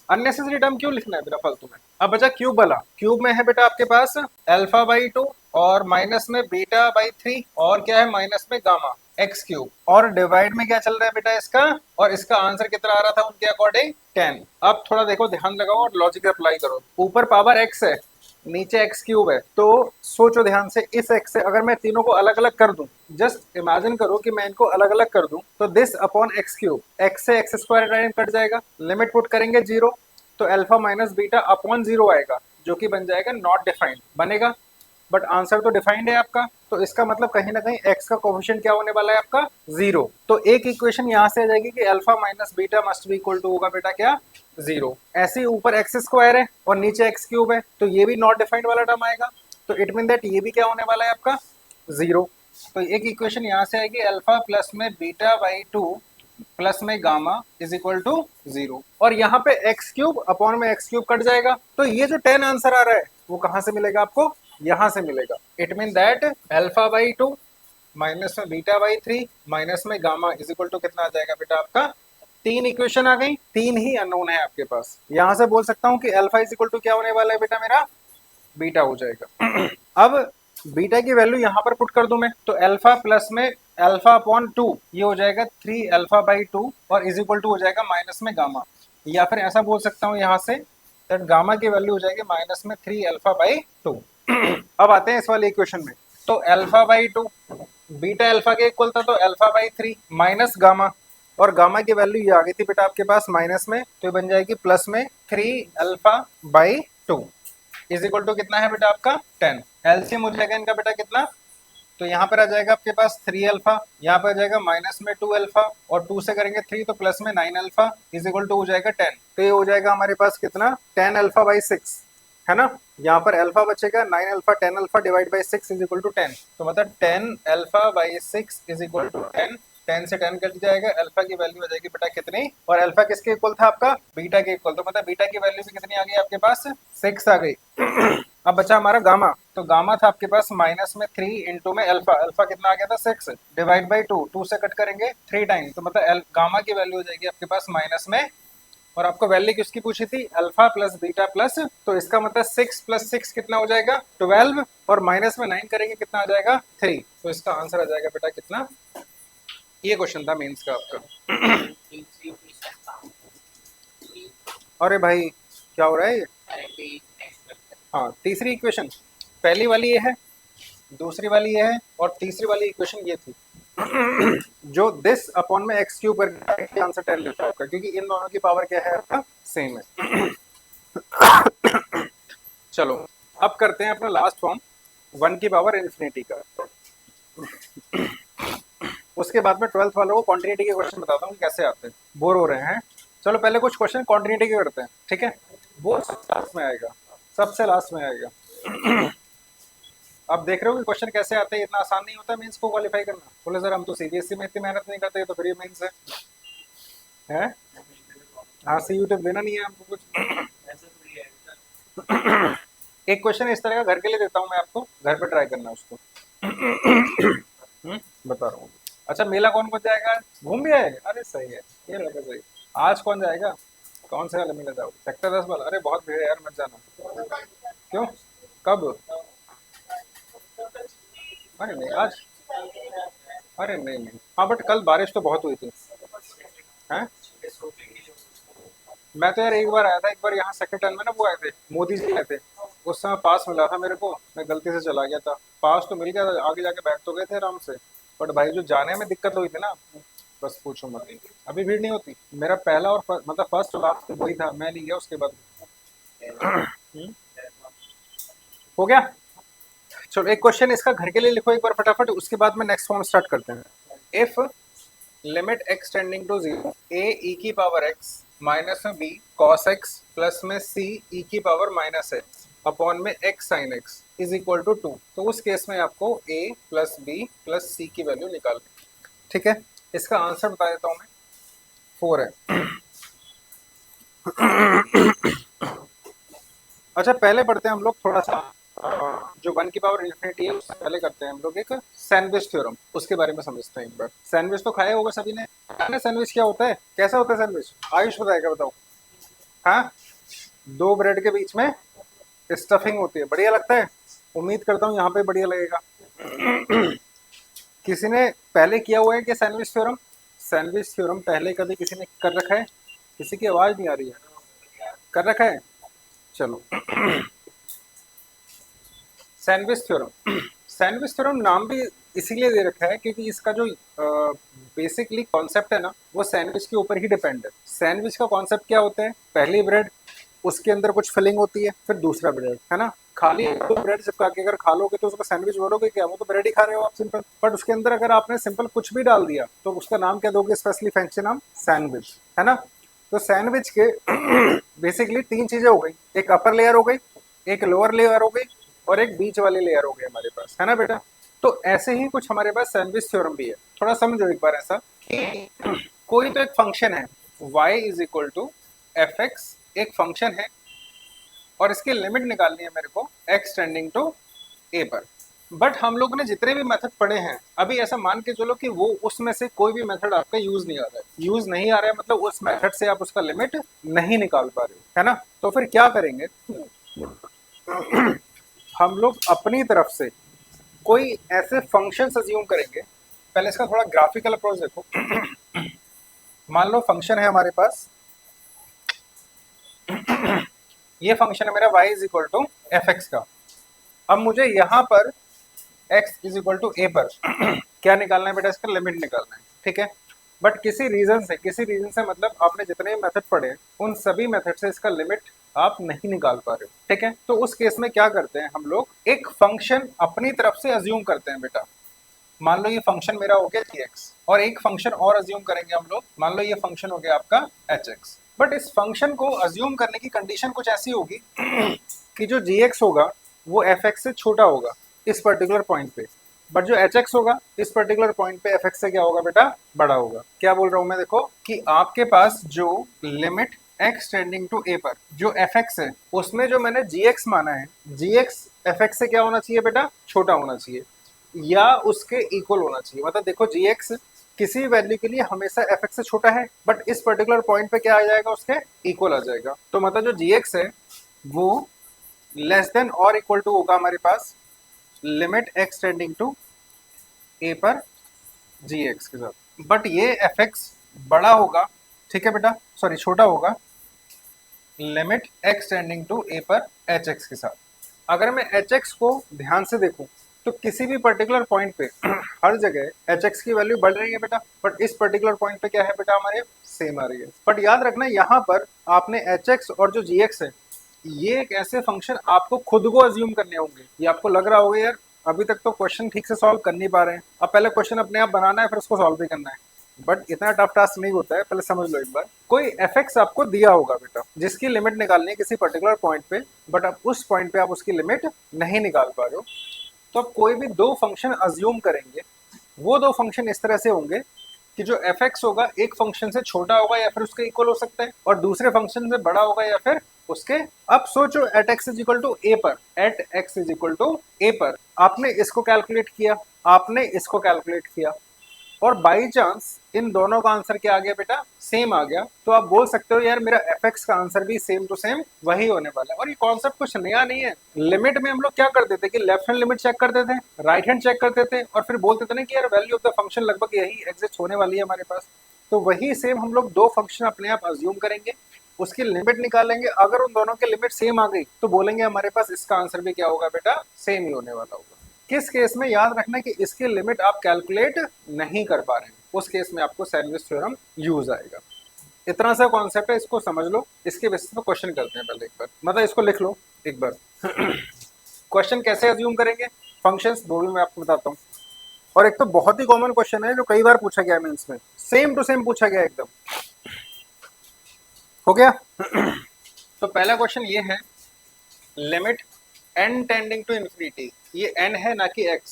अननेसेसरी टर्म क्यों लिखना है बेटा फालतू में। अब बचा क्यूब वाला, क्यूब में है बेटा आपके पास अल्फा बाई 2 और माइनस में बीटा बाई 3 और क्या है माइनस में गामा एक्स क्यूब और डिवाइड में क्या चल रहा है बेटा इसका, और इसका आंसर कितना आ रहा था उनके अकॉर्डिंग 10। अब थोड़ा देखो ध्यान लगाओ और लॉजिक अप्लाई करो, ऊपर पावर एक्स है नीचे एक्स क्यूब है, तो सोचो ध्यान से इस एक्स से अगर मैं तीनों को अलग अलग कर दूं, जस्ट इमेजिन करो कि मैं इनको अलग अलग कर दूं, तो this upon x cube x से एक्स स्क्वायर टाइम कट जाएगा, लिमिट पुट करेंगे 0 तो अल्फा माइनस बीटा अपॉन 0 आएगा जो कि बन जाएगा नॉट डिफाइंड बनेगा, बट आंसर तो डिफाइंड है आपका, तो इसका मतलब कहीं ना कहीं एक्स का कोफिशिएंट क्या होने वाला है आपका 0। तो एक इक्वेशन यहाँ से आ जाएगी कि alpha minus beta must be equal to होगा बेटा क्या 0। ऐसे ही ऊपर एक्स स्क्वायर है और नीचे एक्स क्यूब है तो ये भी नॉट डिफाइंड वाला टर्म आएगा, तो इट मीन दैट ये भी क्या होने वाला है आपका 0। तो एक इक्वेशन यहाँ से आएगी अल्फा प्लस में बीटा बाई 2 प्लस में गामा इज इक्वल टू 0 और यहाँ पे एक्स क्यूब अपॉन में एक्स क्यूब कट जाएगा, तो ये जो 10 आंसर आ रहा है वो कहाँ से मिलेगा आपको, यहाँ से मिलेगा। It mean that alpha by 2 minus में बीटा बाई 3 माइनस में गामा इज इक्वल टू कितना आ जाएगा बेटा आपका 3 इक्वेशन आ गई, 3 ही अननोन है आपके पास। यहाँ से बोल सकता हूँ कि अल्फा इज इक्वल टू क्या होने वाला है बेटा मेरा बीटा हो जाएगा। अब बीटा की वैल्यू यहाँ पर पुट कर दूं मैं, तो अल्फा प्लस में अल्फा अपॉन 2 ये हो जाएगा 3 अल्फा बाई 2 और इज इक्वल टू हो जाएगा माइनस में गामा, या फिर ऐसा बोल सकता हूँ यहाँ से दैट गामा की वैल्यू हो जाएगी माइनस में 3 अल्फा बाई 2। अब आते हैं इस वाले इक्वेशन में, तो अल्फा बाई 2 बीटा अल्फा के इक्वल था तो अल्फा बाई 3 माइनस गामा और गामा की वैल्यू ये आ गई थी बेटा आपके पास माइनस में, तो ये बन जाएगी प्लस में 3 alpha by 2 is equal to कितना है बेटा आपका 10। एलसीएम हो जाएगा इनका बेटा कितना, तो यहाँ पर आ जाएगा आपके पास 3 अल्फा, यहाँ पर आ जाएगा माइनस में 2 अल्फा और 2 से करेंगे 3 तो प्लस में 9 अल्फा इज इक्वल टू हो जाएगा 10। तो ये हो जाएगा हमारे पास कितना 10 अल्फा बाई 6 है ना, यहाँ पर अल्फा बचेगा 9 alpha 10 alpha divide by 6 is equal to 10, तो मतलब 10 alpha by 6 is equal to 10, 10 से 10 कट जाएगा, अल्फा की वैल्यू आ जाएगी बेटा कितनी, और अल्फा किसके इक्वल था आपका बीटा के इक्वल, तो मतलब बीटा की वैल्यू भी कितनी आ गई आपके पास 6 आ गई। अब बचा हमारा गामा, तो गामा था आपके पास माइनस में 3 इंटू में अल्फा, अल्फा कितना आ गया था 6 डिवाइड बाई 2, 2 से कट करेंगे 3 टाइम, तो मतलब गामा की वैल्यू हो जाएगी आपके पास माइनस में, और आपको वैल्यू किसकी पूछी थी अल्फा प्लस बीटा प्लस, तो इसका मतलब 6 प्लस 6 कितना हो जाएगा 12 और माइनस में 9 करेंगे कितना आ जाएगा 3, तो इसका आंसर आ जाएगा बेटा कितना। ये क्वेश्चन था मेंस का आपका। अरे भाई क्या हो रहा है ये, हाँ तीसरी इक्वेशन, पहली वाली ये है, दूसरी वाली ये है और तीसरी वाली इक्वेशन ये थी। जो दिस अपॉन में एक्स क्यूब करके आंसर 10 लेता है आपका, क्योंकि इन दोनों की पावर क्या है आपका सेम है। चलो अब करते हैं अपना लास्ट फॉर्म 1 की पावर इन्फिनिटी का, उसके बाद में 12th वालों को कॉन्टिन्यूटी के क्वेश्चन बताता हूँ कैसे आते हैं, बोर हो रहे हैं। चलो पहले कुछ क्वेश्चन कॉन्टिन्यूटी के करते हैं, ठीक है, वो लास्ट में आएगा, सबसे लास्ट में आएगा। अब देख रहे हो कि क्वेश्चन कैसे आते हैं, इतना आसान नहीं होता मेंस को क्वालिफाई करना। बोले सर हम तो सीबीएसई में इतनी मेहनत नहीं करते, तो फिर ये मेंस है? हाँ सी यूट्यूब देना नहीं है आपको कुछ। एक क्वेश्चन इस तरह का घर के लिए देता हूँ मैं आपको, घर पे ट्राई करना उसको। बता रहा हूँ। अच्छा मेला कौन कौन जाएगा, घूम भी आए, अरे सही है, ये लगा सही। आज कौन जाएगा, कौन से वाले मिले जाओगे? सेक्टर 10 वाला? अरे बहुत भीड़ है यार, मत जाना। क्यों? कब? अरे नहीं आज। अरे नहीं नहीं, हाँ बट कल बारिश तो बहुत हुई थी। हैं? मैं तो यार एक बार आया था, एक बार यहाँ सेक्टर 10 में ना वो आए थे, मोदी जी आए थे। उस समय पास मिला था मेरे को, मैं गलती से चला गया था। पास तो मिल गया था, आगे जाके बैठ तो गए थे आराम से। बट भाई जो जाने में दिक्कत हुई थी ना, बस पूछो मत ही। अभी भीड़ नहीं होती। मेरा पहला और मतलब फर्स्ट लास्ट वही था, मैं नहीं गया उसके बाद। हम्म, हो गया। चलो एक क्वेश्चन इसका घर के लिए लिखो एक बार फटाफट, उसके बाद में नेक्स्ट फॉर्म स्टार्ट करते हैं। If limit x tending to zero a e की पावर एक्स माइनस में बी कॉस एक्स प्लस में सी ई की पावर माइनस एक्स अपॉन में x sine x is equal to 2, तो उस केस में आपको a plus b plus c की वैल्यू निकालनी। ठीक है, इसका आंसर बता देता हूँ मैं, 4 है। अच्छा पहले पढ़ते हैं हम लोग थोड़ा सा जो 1 की पावर इन्फिनिटी है उससे पहले करते हैं हम लोग एक सैंडविच थ्योरम, उसके बारे में समझते हैं एक बार। सैंडविच तो खाया होगा सभी ने, ना सैंडविच क्या होता है, कैसा होता है सैंडविच? आयुष बताएगा, बताओ। हाँ, दो ब्रेड के बीच में स्टफिंग होती है, बढ़िया लगता है। उम्मीद करता हूँ यहाँ पे बढ़िया लगेगा। किसी ने पहले किया हुआ है कि सैंडविच थ्योरम? सैंडविच थ्योरम पहले कभी किसी ने कर रखा है? किसी की आवाज नहीं आ रही है, कर रखा है? चलो सैंडविच थ्योरम। सैंडविच थ्योरम नाम भी इसीलिए दे रखा है क्योंकि इसका जो बेसिकली कॉन्सेप्ट है ना, वो सैंडविच के ऊपर ही डिपेंड है। सैंडविच का कॉन्सेप्ट क्या होता है? पहली ब्रेड, उसके अंदर कुछ फिलिंग होती है, फिर दूसरा ब्रेड, है ना। खाली दो ब्रेड चिपका के अगर खा लोगे तो उसको सैंडविच बोलोगे क्या? वो तो ब्रेड ही खा रहे हो आप सिंपल। बट उसके अंदर अगर आपने सिंपल कुछ भी डाल दिया तो उसका नाम क्या दोगे? स्पेशली फैंसी नाम, सैंडविच, है ना। तो सैंडविच के बेसिकली तीन चीजें हो गई, एक अपर लेयर हो गई, एक लोअर लेयर हो गई, और एक बीच वाली लेयर हो गई हमारे पास, है ना बेटा। तो ऐसे ही कुछ हमारे पास सैंडविच थ्योरम भी है। थोड़ा समझो एक बार ऐसा कि कोई तो एक फंक्शन है y is equal to F x, एक फंक्शन है और इसकी लिमिट निकालनी है मेरे को x टेंडिंग टू a पर। बट हम लोगों ने जितने भी मेथड पढ़े हैं, अभी ऐसा मान के चलो कि वो उसमें से कोई भी मेथड आपका यूज नहीं आ रहा है। यूज नहीं आ रहा है मतलब उस मेथड से आप उसका लिमिट नहीं निकाल पा रहे हो, है ना। तो फिर क्या करेंगे? हम लोग अपनी तरफ से कोई ऐसे फंक्शन अज्यूम करेंगे। पहले इसका थोड़ा ग्राफिकल अप्रोच देखो। मान लो फंक्शन है हमारे पास, ये फंक्शन है मेरा y is equal to F x का। अब मुझे यहाँ पर x is equal to a पर क्या निकालना है बेटा? इसका लिमिट निकालना है, ठीक है। बट किसी रीजन से मतलब आपने जितने मेथड पढ़े उन सभी मेथड से इसका लिमिट आप नहीं निकाल पा रहे हो, ठीक है। तो उस केस में क्या करते हैं हम लोग? एक फंक्शन अपनी तरफ से अज्यूम करते हैं बेटा। मान लो ये फंक्शन मेरा हो गया gx, और एक फंक्शन और अज्यूम करेंगे हम लोग, मान लो ये फंक्शन हो गया आपका hx। बट इस फंक्शन को अज्यूम करने की कंडीशन कुछ ऐसी होगी कि जो gx होगा वो fx से छोटा होगा इस पर्टिकुलर पॉइंट पे, बट जो hx होगा इस पर्टिकुलर पॉइंट पे fx से क्या होगा बेटा? बड़ा होगा। क्या बोल रहा हूं मैं? देखो कि आपके पास जो limit x tending to a पर जो fx है, उसमें जो मैंने gx माना है, gx fx से क्या होना चाहिए बेटा? छोटा होना चाहिए या उसके इक्वल होना चाहिए। मतलब देखो gx किसी वैल्यू के लिए हमेशा fx से छोटा है, बट इस पर्टिकुलर पॉइंट पे क्या आ जाएगा? उसके इक्वल आ जाएगा। तो मतलब जो gx है वो लेस देन और इक्वल टू होगा हमारे पास limit x tending to a पर gx के साथ। बट ये fx बड़ा होगा, ठीक है बेटा, सॉरी छोटा होगा limit x tending to a पर hx के साथ। अगर मैं hx को ध्यान से देखूं तो किसी भी पर्टिकुलर पॉइंट पे हर जगह hx की वैल्यू बढ़ रही है बेटा, बट इस पर्टिकुलर पॉइंट पे क्या है बेटा? हमारे सेम आ रही है। बट याद रखना यहाँ पर आपने hx और जो gx है, ये एक ऐसे फंक्शन आपको खुद को अज्यूम करने होंगे। ये आपको लग रहा होगा यार अभी तक तो क्वेश्चन ठीक से सॉल्व कर नहीं पा रहे हैं, अब पहले क्वेश्चन अपने आप बनाना है फिर उसको सॉल्व भी करना है। बट इतना टफ टास्क नहीं होता है, पहले समझ लो एक बार। कोई एफ आपको दिया होगा बेटा जिसकी लिमिट निकालनी है किसी पर्टिकुलर पॉइंट पे, बट अब उस पॉइंट पे आप उसकी लिमिट नहीं निकाल पा रहे हो। तो अब कोई भी दो फंक्शन अज्यूम करेंगे, वो दो फंक्शन इस तरह से होंगे कि जो एफ होगा एक फंक्शन से छोटा होगा या फिर उसके इक्वल हो सकता है, और दूसरे फंक्शन से बड़ा होगा या फिर उसके। अब सोचो at x is equal to a पर, at x is equal to a पर आपने इसको कैलकुलेट किया, आपने इसको कैलकुलेट किया। और बाई चांस इन दोनों का आंसर क्या आ गया बेटा, सेम आ गया, तो आप बोल सकते हो यार मेरा एफ का आंसर भी सेम टू सेम वही होने वाला है। और ये कॉन्सेप्ट कुछ नया नहीं है। लिमिट में हम लोग क्या करते थे कि लेफ्ट हैंड लिमिट चेक करते थे, राइट हैंड चेक करते थे, और फिर बोलते थे ना कि यार वैल्यू ऑफ द फंक्शन लगभग यही एग्जिस्ट होने वाली है हमारे पास। तो वही सेम हम लोग दो फंक्शन अपने आप अज्यूम करेंगे, उसकी लिमिट निकालेंगे, अगर उन दोनों की लिमिट सेम आ गई तो बोलेंगे हमारे पास इसका आंसर भी क्या होगा बेटा, सेम ही होने वाला होगा। किस केस में, याद रखना कि इसकी लिमिट आप कैलकुलेट नहीं कर पा रहे हैं, उस केस में आपको सैंडविच थ्योरम यूज आएगा। इतना सा कॉन्सेप्ट है, इसको समझ लो। इसके बेसिस पे क्वेश्चन करते हैं पहले एक बार, मतलब इसको लिख लो एक बार। क्वेश्चन कैसे अज्यूम करेंगे, फंक्शंस वो भी मैं आपको बताता हूँ। और एक तो बहुत ही कॉमन क्वेश्चन है जो कई बार पूछा गया मेंस में, सेम टू सेम पूछा गया एकदम, हो गया। तो पहला क्वेश्चन ये है, limit n tending to infinity, ये n है ना कि x,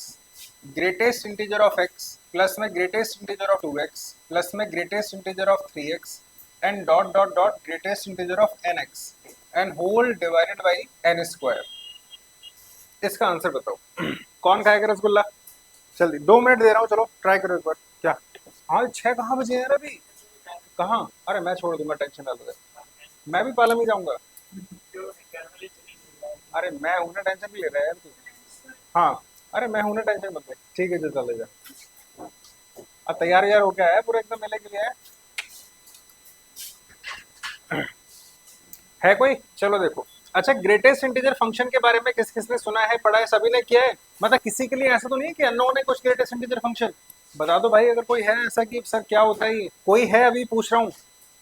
greatest integer of x plus में greatest integer of 2x plus में greatest integer of 3x and dot dot dot greatest integer of nx and whole divided by n square. इसका answer बताओ। कौन खाएगा रसगुल्ला, जल्दी 2 मिनट दे रहा हूँ, चलो ट्राई करो एक बार। क्या हाँ 6 कहाँ बजे यार अभी, कहाँ, अरे मैं छोड़ दूंगा, टेंशन ना लो, मैं भी पालम ही जाऊंगा। अरे मैं हूं ना, टेंशन भी ले रहा है यार तू। हाँ अरे मैं हूं ना, टेंशन मत ले, ठीक है जो चले जा। अब तैयार यार हो गया है पूरा एकदम मेले के लिए है कोई, चलो देखो। अच्छा, ग्रेटेस्ट इंटीजर फंक्शन के बारे में किस किसने सुना है, पढ़ा है, सभी ने किया है, मतलब किसी के लिए ऐसा तो नहीं है कि अननोन है कुछ ग्रेटेस्ट इंटीजर फंक्शन, बता दो भाई अगर कोई है ऐसा कि सर क्या होता है ये, कोई है अभी पूछ रहा हूँ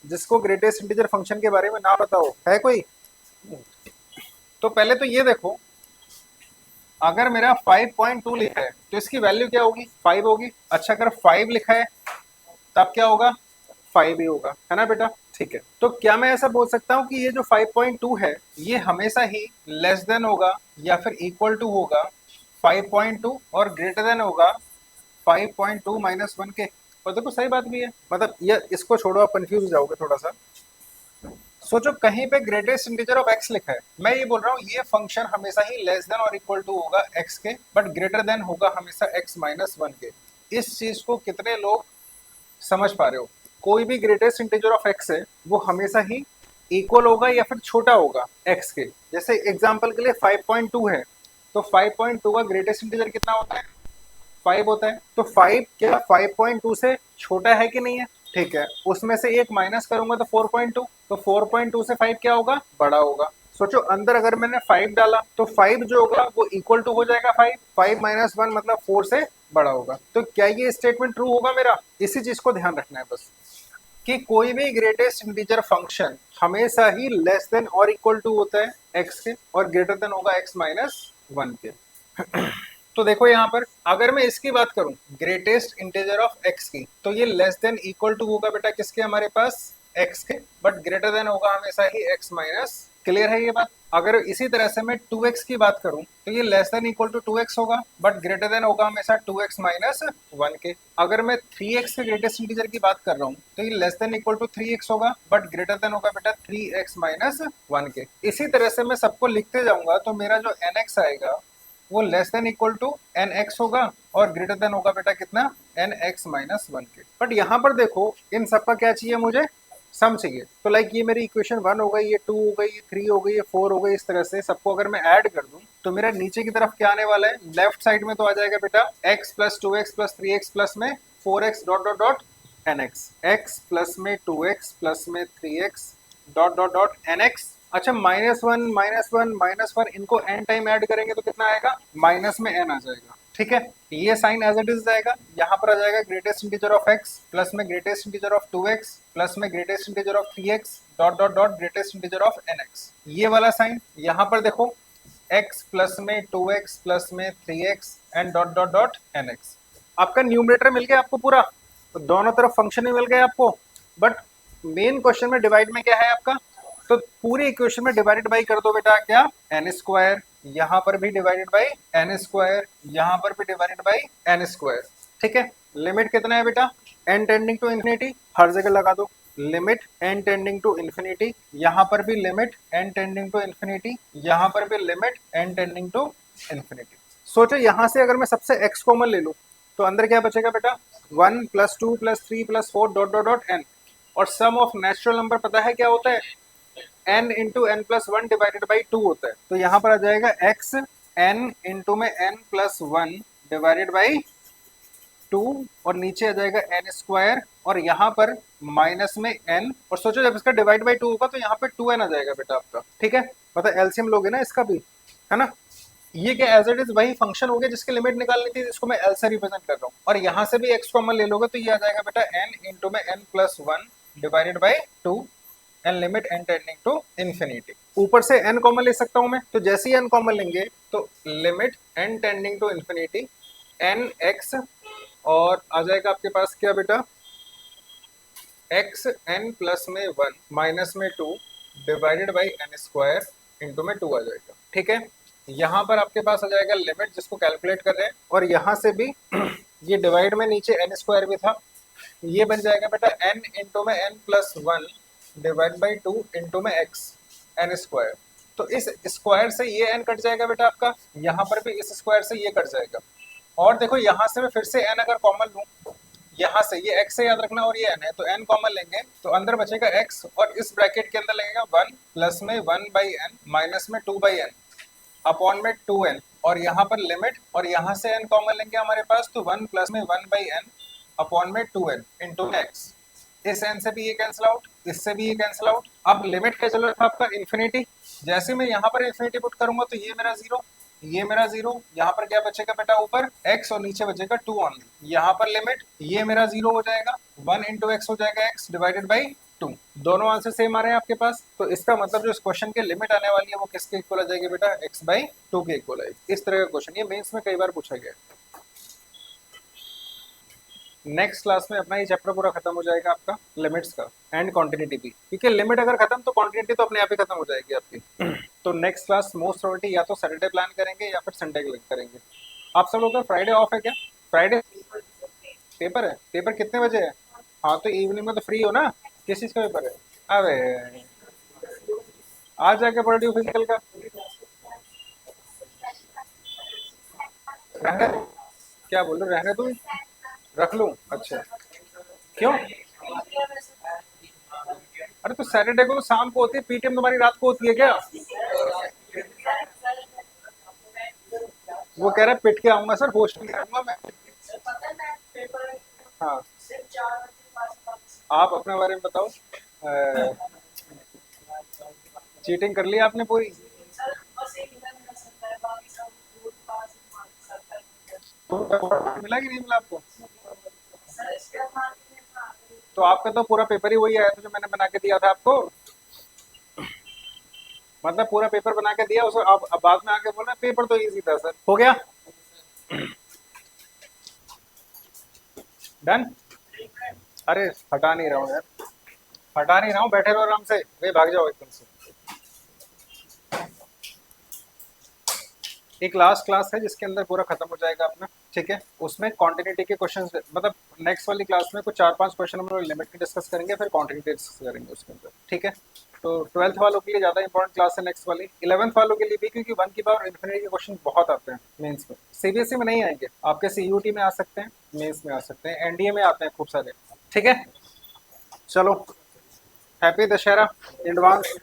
जिसको ग्रेटेस्ट इंटीजर फंक्शन के बारे में ना बताओ, है कोई। तो पहले तो ये देखो, अगर मेरा 5.2 लिखा है तो इसकी वैल्यू क्या होगी, 5 होगी। अच्छा अगर 5 लिखा है तब क्या होगा, 5 ही होगा, है ना बेटा। ठीक है, तो क्या मैं ऐसा बोल सकता हूँ कि ये जो 5.2 है ये हमेशा ही लेस देन होगा या फिर इक्वल टू होगा 5.2 और ग्रेटर देन होगा 5.2 माइनस 1 के। और देखो सही बात भी है, मतलब ये इसको छोड़ो, आप कंफ्यूज हो जाओगे थोड़ा सा। सोचो कहीं पे ग्रेटेस्ट इंटीजर ऑफ x लिखा है, मैं ये बोल रहा हूँ ये फंक्शन हमेशा ही लेस देन और इक्वल टू होगा x के, बट ग्रेटर देन होगा हमेशा x माइनस 1 के। इस चीज को कितने लोग समझ पा रहे हो, कोई भी ग्रेटेस्ट इंटीजर ऑफ x है वो हमेशा ही इक्वल होगा या फिर छोटा होगा x के। जैसे एग्जांपल के लिए 5.2 है, तो 5.2 का ग्रेटेस्ट इंटीजर कितना होता है, 5 होता है। तो 5 क्या 5.2 से छोटा है कि नहीं है, ठीक है, उसमें से एक माइनस करूंगा तो 4.2, तो 4.2 से 5 क्या होगा, बड़ा होगा। सोचो अंदर अगर मैंने 5 डाला तो 5 जो होगा वो इक्वल टू हो जाएगा 5, 5 माइनस 1 मतलब 4 से बड़ा होगा। तो क्या ये स्टेटमेंट ट्रू होगा मेरा, इसी चीज को ध्यान रखना है बस, कि कोई भी ग्रेटेस्ट इंटीजर फंक्शन हमेशा ही लेस देन और इक्वल टू होता है एक्स के और ग्रेटर देन होगा एक्स माइनस 1 के। तो देखो यहाँ पर अगर मैं इसकी बात करूं ग्रेटेस्ट इंटीजर ऑफ एक्स की, तो ये लेस देन इक्वल टू होगा बेटा किसके, हमारे पास एक्स के, बट ग्रेटर देन होगा हमेशा ही एक्स माइनस। क्लियर है ये बात। अगर इसी तरह से मैं 2x की बात करूं तो ये less than equal to 2x होगा, बट ग्रेटर देन होगा हमेशा 2x माइनस 1 के। अगर मैं 3x के ग्रेटेस्ट इंटीजर की बात कर रहा हूं तो ये less than equal to 3x होगा, बट ग्रेटर देन होगा बेटा 3x माइनस 1 के। इसी तरह से मैं सबको लिखते जाऊंगा तो मेरा जो nx आएगा वो less than equal to nx होगा और ग्रेटर देन होगा बेटा कितना, nx माइनस 1 के। बट यहाँ पर देखो इन सबका क्या चाहिए मुझे, सम चाहिए। तो लाइक ये मेरी इक्वेशन 1 हो गई, ये 2 हो गई, ये 3 हो गई, ये 4 हो गई, इस तरह से सबको अगर मैं ऐड कर दूं तो मेरा नीचे की तरफ क्या आने वाला है, लेफ्ट साइड में तो आ जाएगा बेटा x plus 2x plus 3x plus में 4x dot dot dot nx, x plus में 2x प्लस में 3x dot dot dot nx। अच्छा माइनस 1 माइनस 1 माइनस 1 इनको n टाइम ऐड करेंगे तो कितना आएगा, माइनस में n आ जाएगा। ठीक है, ये साइन एज इट इज जाएगा, यहाँ पर आ जाएगा greatest integer of x plus में greatest integer of 2x plus में greatest integer of 3x dot dot dot greatest integer of nx। ये वाला साइन यहाँ पर देखो x प्लस में 2x प्लस में 3x and dot dot dot nx। आपका न्यूमरेटर मिल गया आपको पूरा, तो दोनों तरफ फंक्शन ही मिल गए आपको। बट मेन क्वेश्चन में डिवाइड में क्या है आपका, तो पूरी इक्वेशन में डिवाइडेड बाई कर दो बेटा क्या, एन स्क्वायर, यहाँ पर भी डिवाइडेड बाई एन स्क्वायर, यहाँ पर भी डिवाइडेड बाई एन स्क्वायर। ठीक है, लिमिट कितना है बेटा, एन टेंडिंग टू इन्फिनिटी, हर जगह लगा दो limit n tending to infinity, यहाँ पर भी limit n tending to infinity, यहाँ पर भी limit n tending to infinity. सोचो यहाँ से अगर मैं सबसे x कॉमन ले लूँ तो अंदर क्या बचेगा बेटा 1 plus 2 plus 3 plus 4 dot dot dot n, और सम ऑफ नेचुरल नंबर पता है क्या होता है, n into n plus one divided by two होता है। तो यहाँ पर आ जाएगा x n इंटू में n plus one divided by two, और नीचे आ जाएगा एन स्क्वायर, और यहाँ पर माइनस में n, और सोचो जब इसका डिवाइड बाई टू होगा तो यहाँ पे 2n आ जाएगा बेटा आपका। ठीक है, मतलब एलसीएम लोगे ना इसका भी, है ना। ये क्या एज इट इज वही फंक्शन हो गया जिसकी लिमिट निकालनी थी, जिसको मैं एल से रिप्रेजेंट कर रहा हूँ, और यहाँ से भी x कॉमन ले लोगे तो ये आ जाएगा बेटा n इंटू में n plus one divided by two, and limit n tending to infinity. ऊपर से n कॉमन ले सकता हूँ मैं, तो जैसे ही n कॉमन लेंगे तो limit n tending to infinity n x, और आ जाएगा आपके पास क्या बेटा x n प्लस में वन माइनस में two divided by n square into में टू आ जाएगा। ठीक है, यहाँ पर आपके पास आ जाएगा लिमिट जिसको कैलकुलेट कर रहे हैं, और यहाँ से भी ये डिवाइड में नीचे एन स्क्वायर भी था, ये बन जाएगा बेटा n इंटू में n plus one divide by two into में x n स्क्वायर। तो इस स्क्वायर से ये n कट जाएगा बेटा आपका, यहाँ पर भी इस स्क्वायर से ये कट जाएगा, और देखो यहाँ से मैं फिर से n अगर कॉमन लूँ, यहाँ से ये x से याद रखना और ये n है, तो n कॉमन लेंगे तो अंदर बचेगा x, और इस ब्रैकेट के अंदर लगेगा 1 प्लस में 1 बाई n माइनस में 2 बाई n अपॉन में 2n, और यहाँ पर लिमिट, और यहाँ से n कॉमन लेंगे हमारे पास, तो 1 प्लस में 1 बाई n अपॉन में 2n इंटू x। इस n से भी ये कैंसिल आउट, इससे भी ये कैंसिल आउट। अब लिमिट क्या चल रहा था आपका इन्फिनिटी, जैसे मैं यहाँ पर इन्फिनिटी पुट करूंगा तो ये मेरा जीरो, ये मेरा जीरो, यहाँ पर क्या बचेगा बेटा ऊपर x और नीचे बचेगा 2 ओनली। यहाँ पर लिमिट, ये मेरा जीरो हो जाएगा, 1 इंटू एक्स हो जाएगा x डिवाइडेड बाई 2। दोनों आंसर सेम आ रहे हैं आपके पास, तो इसका मतलब जो इस क्वेश्चन की लिमिट आने वाली है वो किसके इक्वल आ जाएगी बेटा x बाई 2 के इक्वल आएगी। इस तरह का क्वेश्चन ये मेंस में कई बार पूछा गया है। नेक्स्ट क्लास में अपना ये चैप्टर पूरा खत्म हो जाएगा आपका लिमिट्स का एंड कॉन्टिन्यूटी भी, क्योंकि लिमिट अगर खत्म तो कॉन्टिन्यूटी तो अपने आप ही खत्म हो जाएगी आपकी। तो नेक्स्ट क्लास मोस्ट प्रोबेबिलिटी या तो सैटरडे प्लान करेंगे या फिर संडे करेंगे। आप सब लोग का फ्राइडे ऑफ है क्या? फ्राइडे पेपर है, पेपर कितने बजे है? हाँ तो इवनिंग में तो फ्री हो ना, किस चीज़ का पेपर है? अरे आज जाके पढ़ रही हो फिजिकल का, रहने दो। क्या बोल रहे हो, रहने दो, रख लूँ? अच्छा क्यों? अरे तो सैटरडे को तो शाम को होती है, पीटीएम तुम्हारी रात को होती है क्या? वो कह रहा है पिट के आऊंगा सर, होस्टिंग करूंगा मैं। हाँ आप अपने बारे में बताओ, चीटिंग कर ली आपने पूरी? तो मिला कि नहीं मिला आपको? तो आपका तो पूरा पेपर ही वही आया था जो मैंने बना के दिया था आपको, मतलब पूरा पेपर बना के दिया उसे, अब बाद में आके बोल रहे हैं पेपर तो इजी था सर। हो गया डन? अरे हटा नहीं रहा हूँ यार, हटा नहीं रहा हूँ, बैठे रहो आराम से, वे भाग जाओ एकदम से। एक लास्ट क्लास है जिसके अंदर पूरा खत्म हो जाएगा अपना, ठीक है। उसमें कॉन्टिन्यूटी के क्वेश्चन, मतलब नेक्स्ट वाली क्लास में कुछ 4-5 क्वेश्चन हम लोग लिमिट के डिस्कस करेंगे, फिर कॉन्टिन्यूटी डिस्कस करेंगे उसके अंदर, ठीक है। तो 12th वालों के लिए ज़्यादा इंपॉर्टेंट क्लास है नेक्स्ट वाली, 11th वालों के लिए भी, क्योंकि 1 की पावर इन्फिनिटी के क्वेश्चन बहुत आते हैं मेंस में। सीबीएसई में नहीं आएंगे, आपके सीयूटी में आ सकते हैं, मेंस में आ सकते हैं, एनडीए में आते हैं खूब सारे, ठीक है। चलो हैप्पी दशहरा एडवांस।